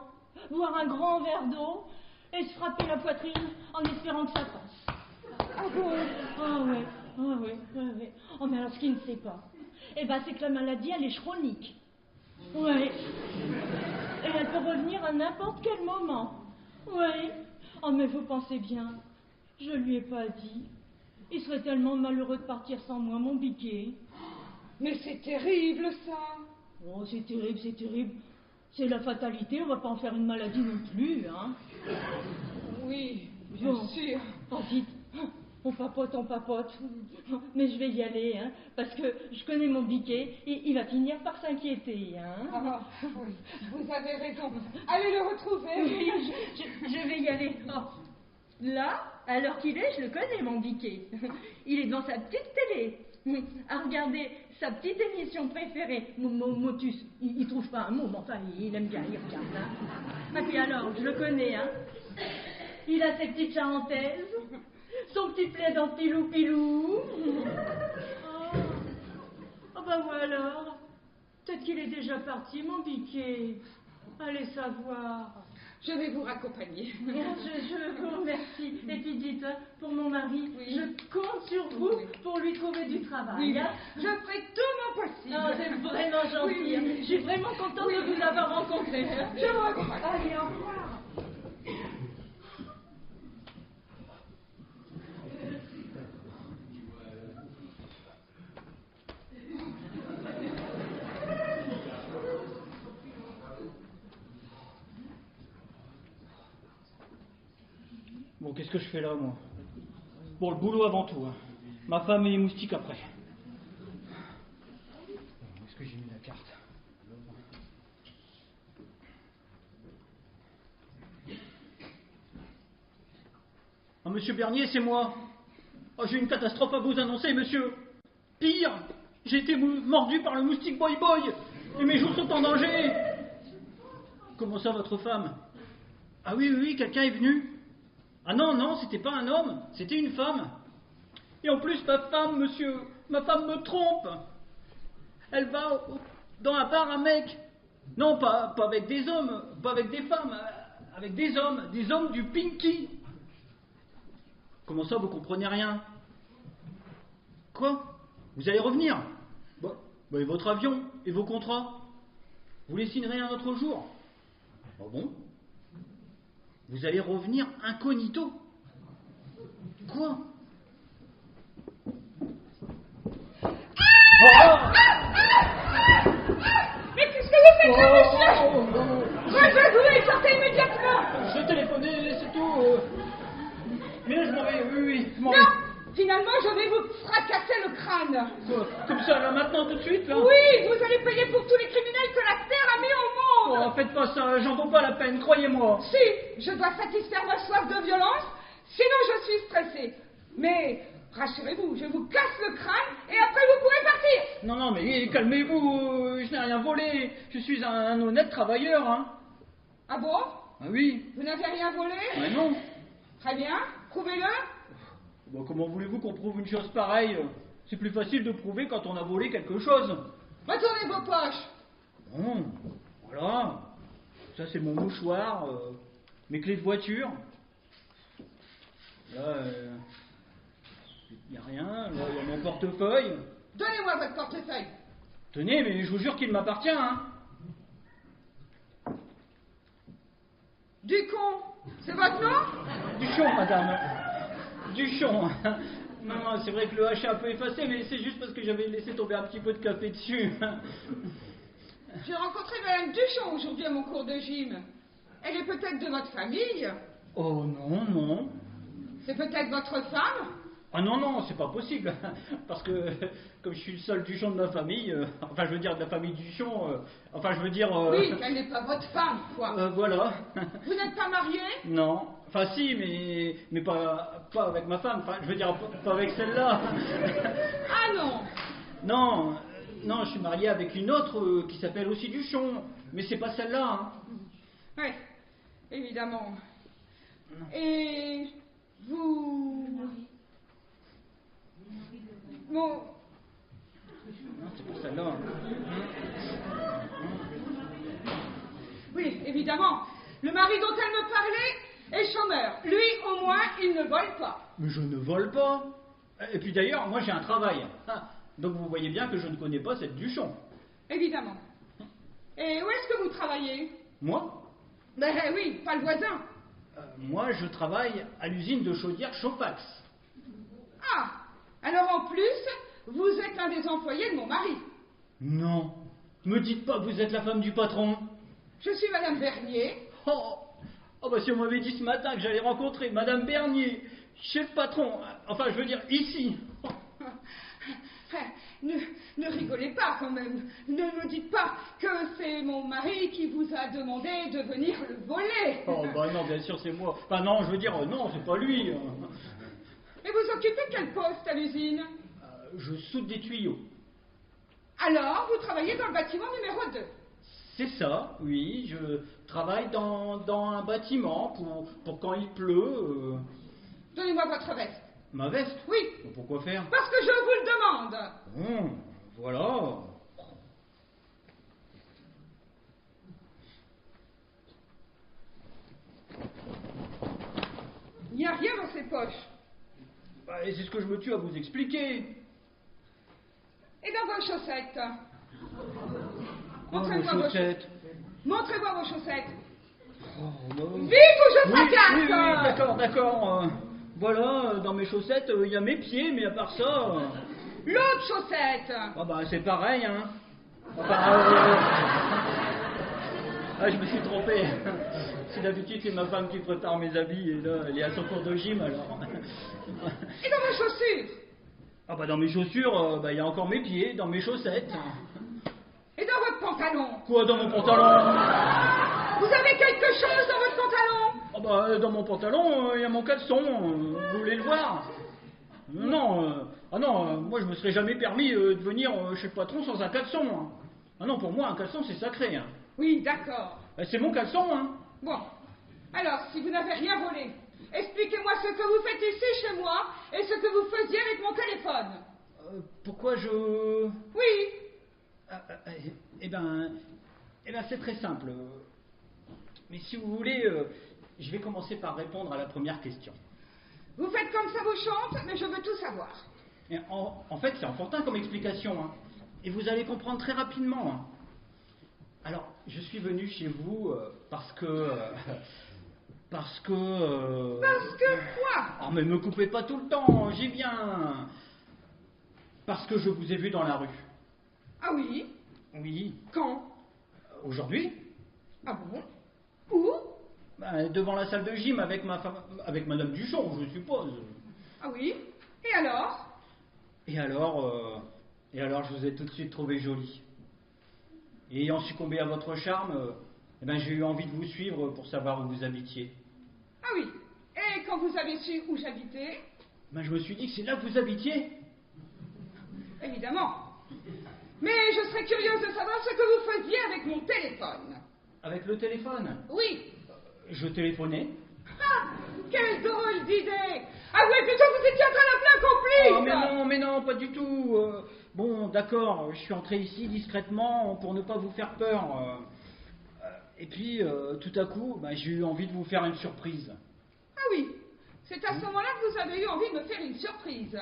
boire un grand verre d'eau et se frapper la poitrine en espérant que ça passe. Ah bon. Ah oui, ah oui, ah oui. Oh mais alors ce qu'il ne sait pas, eh ben c'est que la maladie elle est chronique. Oui. Et elle peut revenir à n'importe quel moment. Oui. Oh mais vous pensez bien, je lui ai pas dit. Il serait tellement malheureux de partir sans moi, mon biquet. Mais c'est terrible, ça. Oh, c'est terrible, c'est terrible. C'est la fatalité, on va pas en faire une maladie non plus, hein. Oui, bien sûr. Oh, dites, on papote. Mais je vais y aller, hein, parce que je connais mon biquet, et il va finir par s'inquiéter, hein. Ah, oui, vous avez raison. Allez le retrouver. Oui, je vais y aller. Oh. Là, à l'heure qu'il est, je le connais, mon biquet. Il est devant sa petite télé, à regarder sa petite émission préférée, Motus. Il trouve pas un mot, mais enfin, il aime bien, il regarde. Hein. Et puis alors, je le connais, hein. Il a ses petites charentaises, son petit plaid en pilou. Oh ben voilà. Peut-être qu'il est déjà parti, mon biquet. Allez savoir. Je vais vous raccompagner. Je vous remercie. Et puis dites, pour mon mari, Oui. je compte sur vous pour lui trouver du travail. Oui, Hein. je ferai tout mon possible. Non, c'est vraiment gentil. Oui, oui. Je suis vraiment contente de vous avoir rencontré. Je vous raccompagne. Allez, au revoir. Bon, qu'est-ce que je fais là, moi? Bon, le boulot avant tout, hein. Ma femme et les moustiques après. Où est-ce que j'ai mis la carte? Ah, monsieur Bernier, c'est moi. Oh, j'ai une catastrophe à vous annoncer, monsieur. Pire, j'ai été mordu par le moustique Boy et mes jours sont en danger. Comment ça, votre femme? Ah oui, quelqu'un est venu. Ah non, c'était pas un homme, c'était une femme. Et en plus, ma femme, monsieur, ma femme me trompe. Elle va dans un bar à mec. Non, pas avec des hommes, pas avec des femmes, avec des hommes du Pinky. Comment ça, vous comprenez rien? Quoi? Vous allez revenir? Bah, et votre avion et vos contrats? Vous les signerez un autre jour? Ah bon? Vous allez revenir incognito? Quoi? Mais qu'est-ce que vous faites là, monsieur? Relevez-vous et sortez immédiatement. Je téléphonais, c'est tout. Mais je m'en vais, oui, je m'en vais. Non, finalement, je vais vous fracasser le crâne. Quoi? Comme ça, là, maintenant, tout de suite, là? Oui, vous allez payer pour tous les criminels que la Terre a mis au monde. Oh, faites pas ça, j'en vaux pas la peine, croyez-moi. Si, je dois satisfaire ma soif de violence, sinon je suis stressée. Mais rassurez-vous, je vous casse le crâne et après vous pourrez partir. Non, mais calmez-vous, je n'ai rien volé. Je suis un honnête travailleur, hein. Ah bon? Ah oui. Vous n'avez rien volé? Mais non. Très bien, prouvez-le. Bon, comment voulez-vous qu'on prouve une chose pareille? C'est plus facile de prouver quand on a volé quelque chose. Retournez vos poches. Bon, voilà. Ça, c'est mon mouchoir, mes clés de voiture. Là, il n'y a rien. Là, il y a mon portefeuille. Donnez-moi votre portefeuille. Tenez, mais je vous jure qu'il m'appartient, hein. Ducon, c'est votre nom? Duchon, madame. Duchon. Non, c'est vrai que le H est un peu effacé, mais c'est juste parce que j'avais laissé tomber un petit peu de café dessus. J'ai rencontré Madame Duchon aujourd'hui à mon cours de gym. Elle est peut-être de votre famille? Oh non. C'est peut-être votre femme? Ah non, c'est pas possible. Parce que, comme je suis le seul Duchon de ma famille, enfin je veux dire de la famille Duchon, Oui, qu'elle n'est pas votre femme, quoi. Voilà. Vous n'êtes pas marié? Non. Enfin si, mais pas avec ma femme. Enfin, je veux dire pas avec celle-là. Ah non. Non, je suis marié avec une autre qui s'appelle aussi Duchon, mais c'est pas celle-là. Hein. Oui, évidemment. Et vous... Bon... Non, c'est pas celle-là. Oui, évidemment. Le mari dont elle me parlait est chômeur. Lui, au moins, il ne vole pas. Mais je ne vole pas. Et puis d'ailleurs, moi j'ai un travail. Ah, donc vous voyez bien que je ne connais pas cette Duchon. Évidemment. Et où est-ce que vous travaillez? Moi Ben oui, pas le voisin. Moi, je travaille à l'usine de chaudière Chopax. Ah, alors en plus, vous êtes un des employés de mon mari. Non, me dites pas que vous êtes la femme du patron. Je suis Madame Bernier. Oh bah si on m'avait dit ce matin que j'allais rencontrer Madame Bernier chez le patron, enfin je veux dire ici. Ne rigolez pas quand même. Ne me dites pas que c'est mon mari qui vous a demandé de venir le voler. Oh bah non, bien sûr c'est moi. Enfin non, je veux dire, non, c'est pas lui. Et vous occupez quel poste à l'usine? Je soude des tuyaux. Alors, vous travaillez dans le bâtiment numéro 2? C'est ça, oui, je travaille dans un bâtiment pour quand il pleut. Donnez-moi votre veste. Ma veste? Oui. Pourquoi faire? Parce que je vous le demande. Voilà. Il n'y a rien dans ces poches. Bah, et c'est ce que je me tue à vous expliquer. Et dans vos chaussettes? Vos chaussettes. Montrez-moi vos chaussettes. Bah, Vite ou je oui, fracasse. d'accord. Voilà, dans mes chaussettes, il y a mes pieds, mais à part ça... L'autre chaussette. Ah bah c'est pareil, hein. Enfin, je me suis trompé. Si d'habitude c'est ma femme qui prépare mes habits, et là, elle est à son cours de gym, alors... Et dans vos chaussures? Ah bah dans mes chaussures, il y a encore mes pieds, dans mes chaussettes. Et dans votre pantalon? Quoi, dans mon pantalon? Vous avez quelque chose dans votre pantalon? Ah bah dans mon pantalon, il y a mon caleçon, vous voulez le voir? Non, moi je me serais jamais permis de venir chez le patron sans un caleçon. Hein. Ah non, pour moi un caleçon c'est sacré. Hein. Oui, d'accord. C'est mon caleçon, hein. Bon, alors si vous n'avez rien volé, expliquez-moi ce que vous faites ici chez moi et ce que vous faisiez avec mon téléphone. Pourquoi je... Oui. Eh ben c'est très simple. Mais si vous voulez, je vais commencer par répondre à la première question. Vous faites comme ça vous chante, mais je veux tout savoir. Et en fait, c'est enfantin comme explication. Hein. Et vous allez comprendre très rapidement. Hein. Alors, je suis venu chez vous parce que... Parce que quoi? Oh, mais me coupez pas tout le temps, j'y viens. Parce que je vous ai vu dans la rue. Ah oui? Oui. Quand? Aujourd'hui. Ah bon? Où? Devant la salle de gym avec Madame Duchon, je suppose. Ah oui? Et alors? Et alors, je vous ai tout de suite trouvé jolie. Et ayant succombé à votre charme, j'ai eu envie de vous suivre pour savoir où vous habitiez. Ah oui. Et quand vous avez su où j'habitais? Je me suis dit que c'est là que vous habitiez. Évidemment. Mais je serais curieuse de savoir ce que vous faisiez avec mon téléphone. Avec le téléphone? Oui. Je téléphonais. Ah, quelle drôle d'idée! Ah oui, plutôt vous étiez en train d'appeler un complice! Oh, mais non, pas du tout. Bon, d'accord, je suis entré ici discrètement pour ne pas vous faire peur. Et puis, tout à coup, j'ai eu envie de vous faire une surprise. Ah oui, c'est à ce moment-là que vous avez eu envie de me faire une surprise.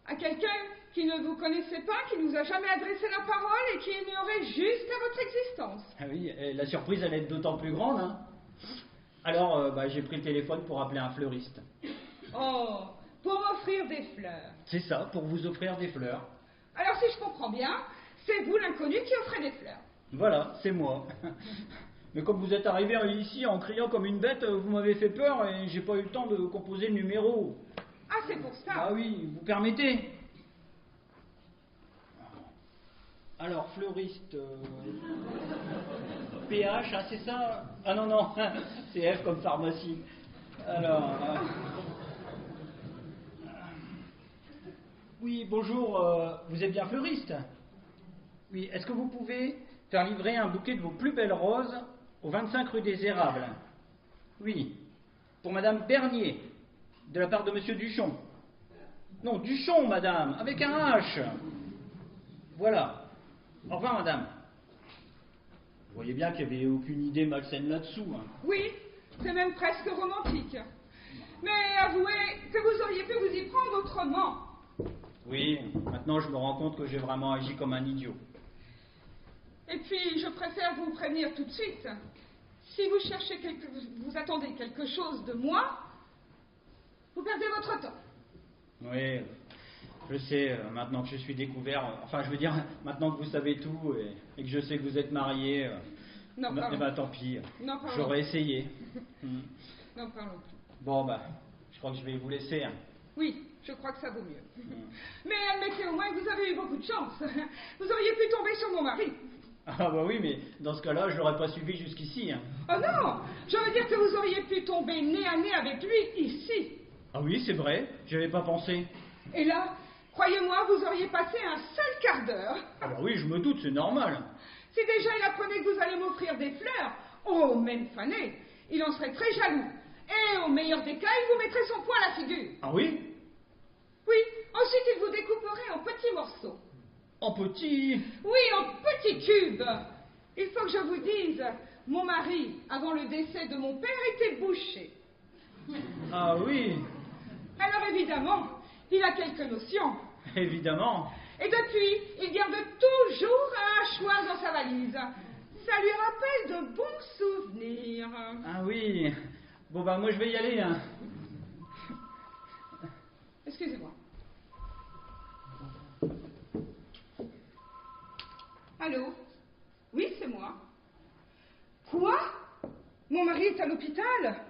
À quelqu'un qui ne vous connaissait pas, qui nous a jamais adressé la parole et qui ignorait jusqu'à votre existence. Ah oui, et la surprise, elle est d'autant plus grande, hein. Alors, j'ai pris le téléphone pour appeler un fleuriste. Oh, pour m'offrir des fleurs. C'est ça, pour vous offrir des fleurs. Alors, si je comprends bien, c'est vous l'inconnu qui offrez des fleurs. Voilà, c'est moi. Mais comme vous êtes arrivé ici en criant comme une bête, vous m'avez fait peur et j'ai pas eu le temps de composer le numéro. Ah, c'est pour ça. Ah oui, vous permettez? Alors, fleuriste... PH, c'est ça? Ah non, c'est F comme pharmacie. Alors... Oui, bonjour, vous êtes bien fleuriste? Oui, est-ce que vous pouvez faire livrer un bouquet de vos plus belles roses au 25 rue des Érables? Oui, pour Madame Bernier, de la part de Monsieur Duchon. Non, Duchon, madame, avec un H. Voilà. Au revoir, madame. Vous voyez bien qu'il n'y avait aucune idée malsaine là-dessous. Hein. Oui, c'est même presque romantique. Mais avouez que vous auriez pu vous y prendre autrement. Oui, maintenant je me rends compte que j'ai vraiment agi comme un idiot. Et puis, je préfère vous prévenir tout de suite. Si vous cherchez vous attendez quelque chose de moi, vous perdez votre temps. Oui, je sais, maintenant que je suis découvert, enfin je veux dire, maintenant que vous savez tout et que je sais que vous êtes marié, Non, eh ben tant pis, j'aurais essayé. Non, parlons. Bon, bah, je crois que je vais vous laisser. Hein. Oui, je crois que ça vaut mieux. Mais admettez au moins que vous avez eu beaucoup de chance. Vous auriez pu tomber sur mon mari. Ah bah oui, mais dans ce cas-là, je l'aurais pas suivi jusqu'ici. Hein. Oh non, je veux dire que vous auriez pu tomber nez à nez avec lui ici. Ah oui, c'est vrai, j'y avais pas pensé. Et là, croyez-moi, vous auriez passé un seul quart d'heure. Ah bah oui, je me doute, c'est normal. Si déjà il apprenait que vous allez m'offrir des fleurs, oh, même fané, il en serait très jaloux. Et au meilleur des cas, il vous mettrait son poing à la figure. Ah oui? Oui, ensuite il vous découperait en petits morceaux. En petits? Oui, en petits cubes. Il faut que je vous dise, mon mari, avant le décès de mon père, était boucher. Ah oui? Alors évidemment, il a quelques notions. Évidemment. Et depuis, il garde toujours un hachoir dans sa valise. Ça lui rappelle de bons souvenirs. Ah oui. Bon bah moi je vais y aller. Hein. Excusez-moi. Allô? Oui, c'est moi. Quoi? Mon mari est à l'hôpital?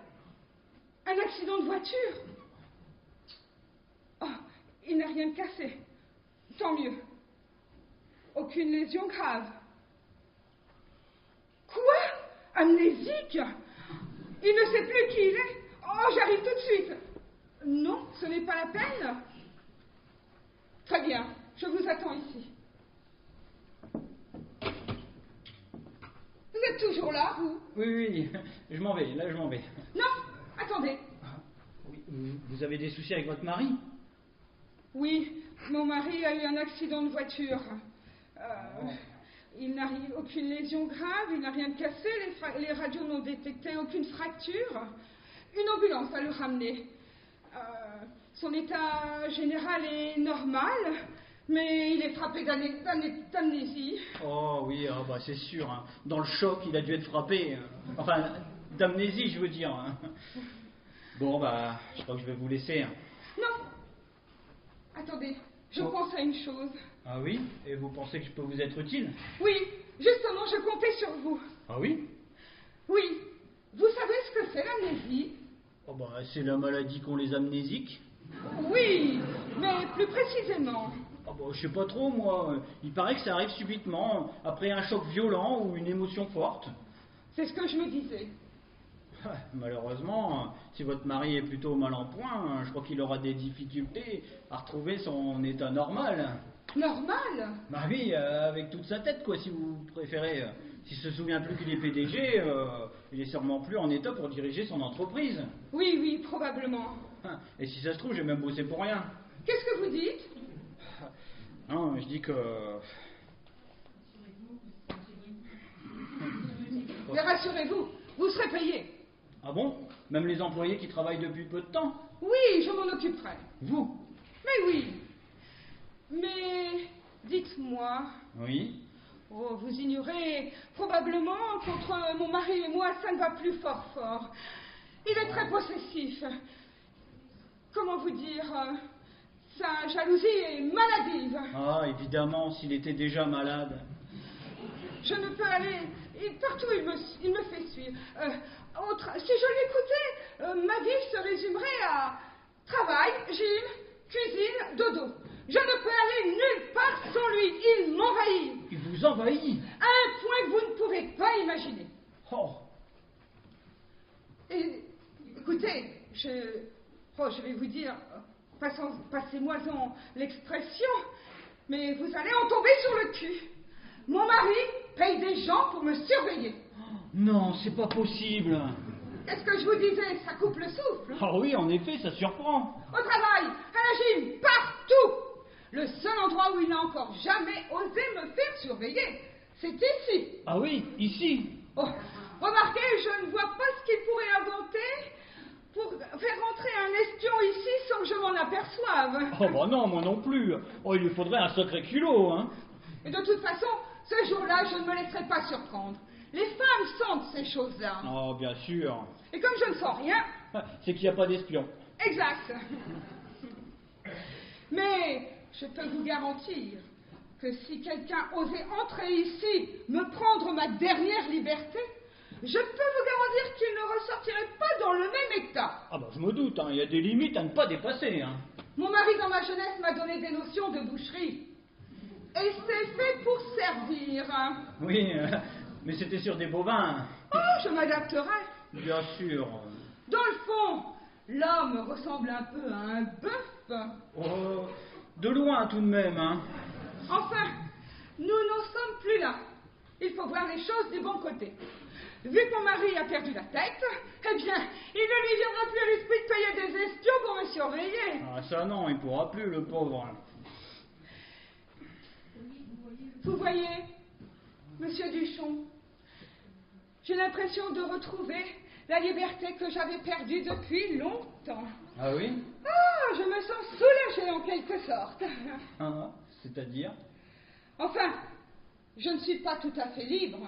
Un accident de voiture? Oh, il n'a rien de cassé. Tant mieux. Aucune lésion grave. Quoi? Amnésique? Il ne sait plus qui il est? Oh, j'arrive tout de suite. Non, ce n'est pas la peine. Très bien, je vous attends ici. Vous êtes toujours là, vous? Oui, je m'en vais, là je m'en vais. Non, attendez. Oui, vous avez des soucis avec votre mari? Oui, mon mari a eu un accident de voiture. Il n'a aucune lésion grave, il n'a rien de cassé, les radios n'ont détecté aucune fracture. Une ambulance va le ramener. Son état général est normal, mais il est frappé d'amnésie. Oh oui, ah bah c'est sûr. Hein. Dans le choc, il a dû être frappé. Enfin, d'amnésie, je veux dire. Hein. Bon, bah, je crois que je vais vous laisser. Hein. Non. Attendez, je pense à une chose. Ah oui? Et vous pensez que je peux vous être utile? Oui, justement, je comptais sur vous. Ah oui? Oui. Vous savez ce que c'est l'amnésie? Oh bah, c'est la maladie qu'ont les amnésiques. Oui, mais plus précisément. Oh bah, je sais pas trop, moi. Il paraît que ça arrive subitement, après un choc violent ou une émotion forte. C'est ce que je me disais. Malheureusement, si votre mari est plutôt mal en point, je crois qu'il aura des difficultés à retrouver son état normal. Normal? Bah oui, avec toute sa tête, quoi, si vous préférez. S'il se souvient plus qu'il est PDG, il est sûrement plus en état pour diriger son entreprise. Oui, oui, probablement. Et si ça se trouve, j'ai même bossé pour rien. Qu'est-ce que vous dites? Non, je dis que... Mais rassurez-vous, vous serez payé. Ah bon? Même les employés qui travaillent depuis peu de temps? Oui, je m'en occuperai. Vous? Mais oui. Mais dites-moi. Oui? Oh, vous ignorez probablement qu'entre mon mari et moi, ça ne va plus fort. Il est très possessif. Comment vous dire? Sa jalousie est maladive. Ah, évidemment, s'il était déjà malade. Je ne peux aller... Partout, il me fait suivre. Si je l'écoutais, ma vie se résumerait à travail, gym, cuisine, dodo. Je ne peux aller nulle part sans lui. Il m'envahit. Il vous envahit? À un point que vous ne pourrez pas imaginer. Oh. Et, écoutez, je vais vous dire... passez-moi-en l'expression, mais vous allez en tomber sur le cul. Mon mari paye des gens pour me surveiller. Non, c'est pas possible. Qu'est-ce que je vous disais? Ça coupe le souffle. Ah oui, en effet, ça surprend. Au travail, à la gym, partout. Le seul endroit où il n'a encore jamais osé me faire surveiller, c'est ici. Ah oui, ici. Oh, remarquez, je ne vois pas ce qu'il pourrait inventer pour faire rentrer un espion ici sans que je m'en aperçoive. Oh bah non, moi non plus. Oh, il lui faudrait un sacré culot, hein. Et de toute façon, ce jour-là, je ne me laisserai pas surprendre. Les femmes sentent ces choses-là. Oh, bien sûr. Et comme je ne sens rien... C'est qu'il n'y a pas d'espion. Exact. Mais je peux vous garantir que si quelqu'un osait entrer ici, me prendre ma dernière liberté, je peux vous garantir qu'il ne ressortirait pas dans le même état. Ah bah je me doute, hein, il y a des limites à ne pas dépasser, hein. Mon mari dans ma jeunesse m'a donné des notions de boucherie. Et c'est fait pour servir. Oui, mais c'était sur des bovins. Oh, je m'adapterai. Bien sûr. Dans le fond, l'homme ressemble un peu à un bœuf. Oh, de loin tout de même, hein. Enfin, nous n'en sommes plus là. Il faut voir les choses du bon côté. Vu que mon mari a perdu la tête, eh bien, il ne lui viendra plus à l'esprit de payer des espions pour me surveiller. Ah ça non, il pourra plus, le pauvre. Vous voyez, monsieur Duchon, j'ai l'impression de retrouver la liberté que j'avais perdue depuis longtemps. Ah oui? Ah, je me sens soulagée en quelque sorte. Ah, c'est-à-dire? Enfin, je ne suis pas tout à fait libre,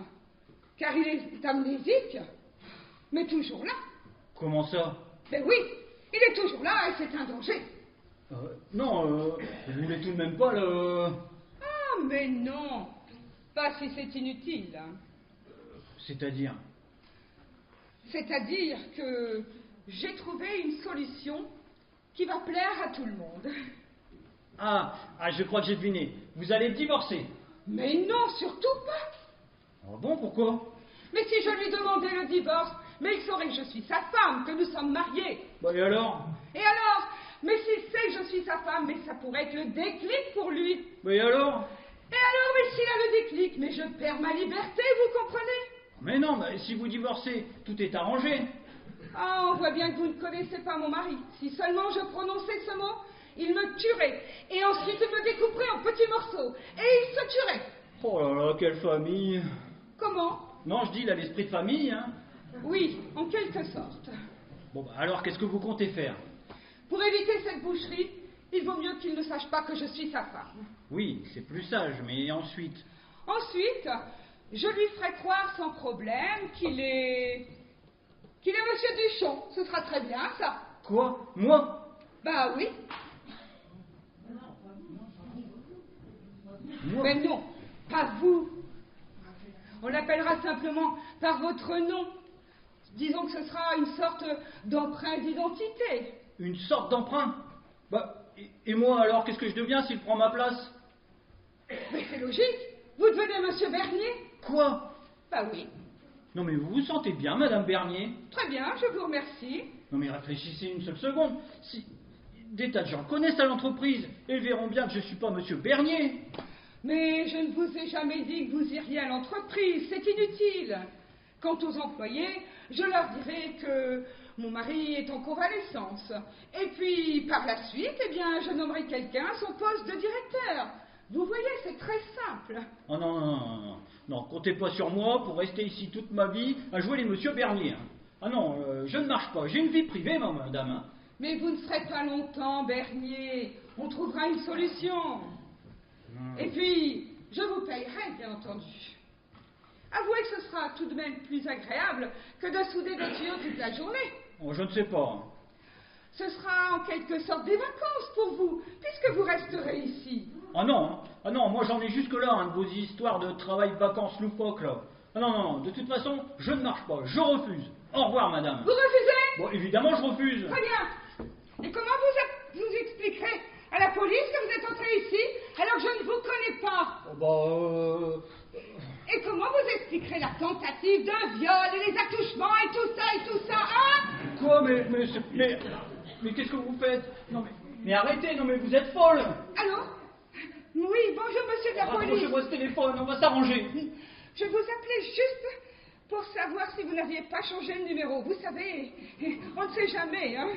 car il est amnésique, mais toujours là. Comment ça? Ben oui, il est toujours là et c'est un danger. Non, vous voulez tout de même pas le... Ah, mais non, pas si c'est inutile. C'est-à-dire? C'est-à-dire que j'ai trouvé une solution qui va plaire à tout le monde. Ah, je crois que j'ai deviné. Vous allez divorcer. Mais non, surtout pas. Ah bon, pourquoi? Mais si je lui demandais le divorce, mais il saurait que je suis sa femme, que nous sommes mariés. Bah et alors? Et alors? Mais s'il sait que je suis sa femme, mais ça pourrait être le déclic pour lui. Bah et alors? Et alors, mais s'il a le déclic, mais je perds ma liberté, vous comprenez? Mais non, mais si vous divorcez, tout est arrangé. Ah, on voit bien que vous ne connaissez pas mon mari. Si seulement je prononçais ce mot, il me tuerait. Et ensuite, il me découperait en petits morceaux. Et il se tuerait. Oh là là, quelle famille. Comment? Non, je dis, il a l'esprit de famille, hein. Oui, en quelque sorte. Bon, bah alors, qu'est-ce que vous comptez faire? Pour éviter cette boucherie, il vaut mieux qu'il ne sache pas que je suis sa femme. Oui, c'est plus sage, mais ensuite? Ensuite, je lui ferai croire sans problème qu'il est monsieur Duchon. Ce sera très bien, ça. Quoi? Moi? Bah oui. Moi? Mais non, pas vous. On l'appellera simplement par votre nom. Disons que ce sera une sorte d'emprunt d'identité. Une sorte d'emprunt? Bah, et moi alors, qu'est-ce que je deviens s'il prend ma place? Mais c'est logique. Vous devenez monsieur Bernier. Quoi? Bah oui. Non mais vous vous sentez bien, Madame Bernier? Très bien, je vous remercie. Non mais réfléchissez une seule seconde. Si des tas de gens connaissent à l'entreprise, et ils verront bien que je ne suis pas Monsieur Bernier. Mais je ne vous ai jamais dit que vous iriez à l'entreprise, c'est inutile. Quant aux employés, je leur dirai que mon mari est en convalescence. Et puis, par la suite, eh bien, je nommerai quelqu'un à son poste de directeur. Vous voyez, c'est très simple. Oh non, non, non, non, non, comptez pas sur moi pour rester ici toute ma vie à jouer les Monsieur Bernier. Hein. Ah non, je ne marche pas, j'ai une vie privée, madame. Hein. Mais vous ne serez pas longtemps, Bernier. On trouvera une solution. Et puis, je vous payerai, bien entendu. Avouez que ce sera tout de même plus agréable que de souder des tuyaux toute la journée. Oh, je ne sais pas. Ce sera en quelque sorte des vacances pour vous, puisque vous resterez ici. Ah non, moi j'en ai jusque-là, hein, de vos histoires de travail, vacances loufoques, là. Ah non, non, non, de toute façon, je ne marche pas, je refuse. Au revoir, madame. Vous refusez? Bon, évidemment, je refuse. Très bien. Et comment vous expliquerez à la police que vous êtes entré ici alors que je ne vous connais pas? Oh, Et comment vous expliquerez la tentative d'un viol et les attouchements et tout ça, hein? Quoi, mais qu'est-ce que vous faites? Non, Mais arrêtez, non mais vous êtes folle. Allô? Oui, bonjour, monsieur de la police. Raccrochez-moi ce téléphone, on va s'arranger. Je vous appelais juste pour savoir si vous n'aviez pas changé le numéro. Vous savez, on ne sait jamais, hein.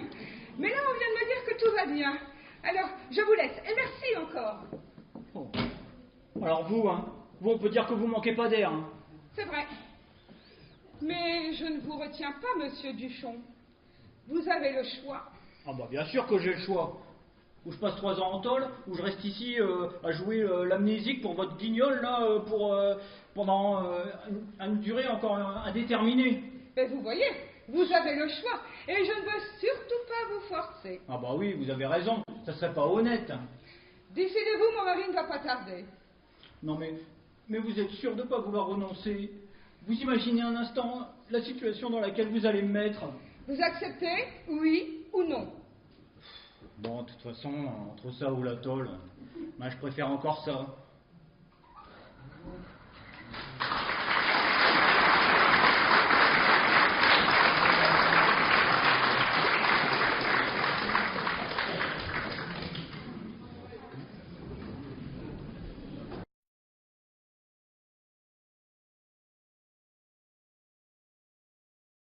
Mais là, on vient de me dire que tout va bien. Alors, je vous laisse. Et merci encore. Oh. Alors vous, vous, on peut dire que vous manquez pas d'air. Hein. C'est vrai. Mais je ne vous retiens pas, monsieur Duchon. Vous avez le choix. Ah bah bien sûr que j'ai le choix. Ou je passe 3 ans en tôle, ou je reste ici à jouer l'amnésique pour votre guignol, là, pendant une durée encore indéterminée. Mais vous voyez, vous avez le choix. Et je ne veux surtout pas vous forcer. Ah bah oui, vous avez raison, ça serait pas honnête. Décidez-vous, mon mari ne va pas tarder. Non mais vous êtes sûr de ne pas vouloir renoncer? Vous imaginez un instant la situation dans laquelle vous allez me mettre? Vous acceptez, oui ou non? Bon, de toute façon, entre ça ou la tôle, je préfère encore ça.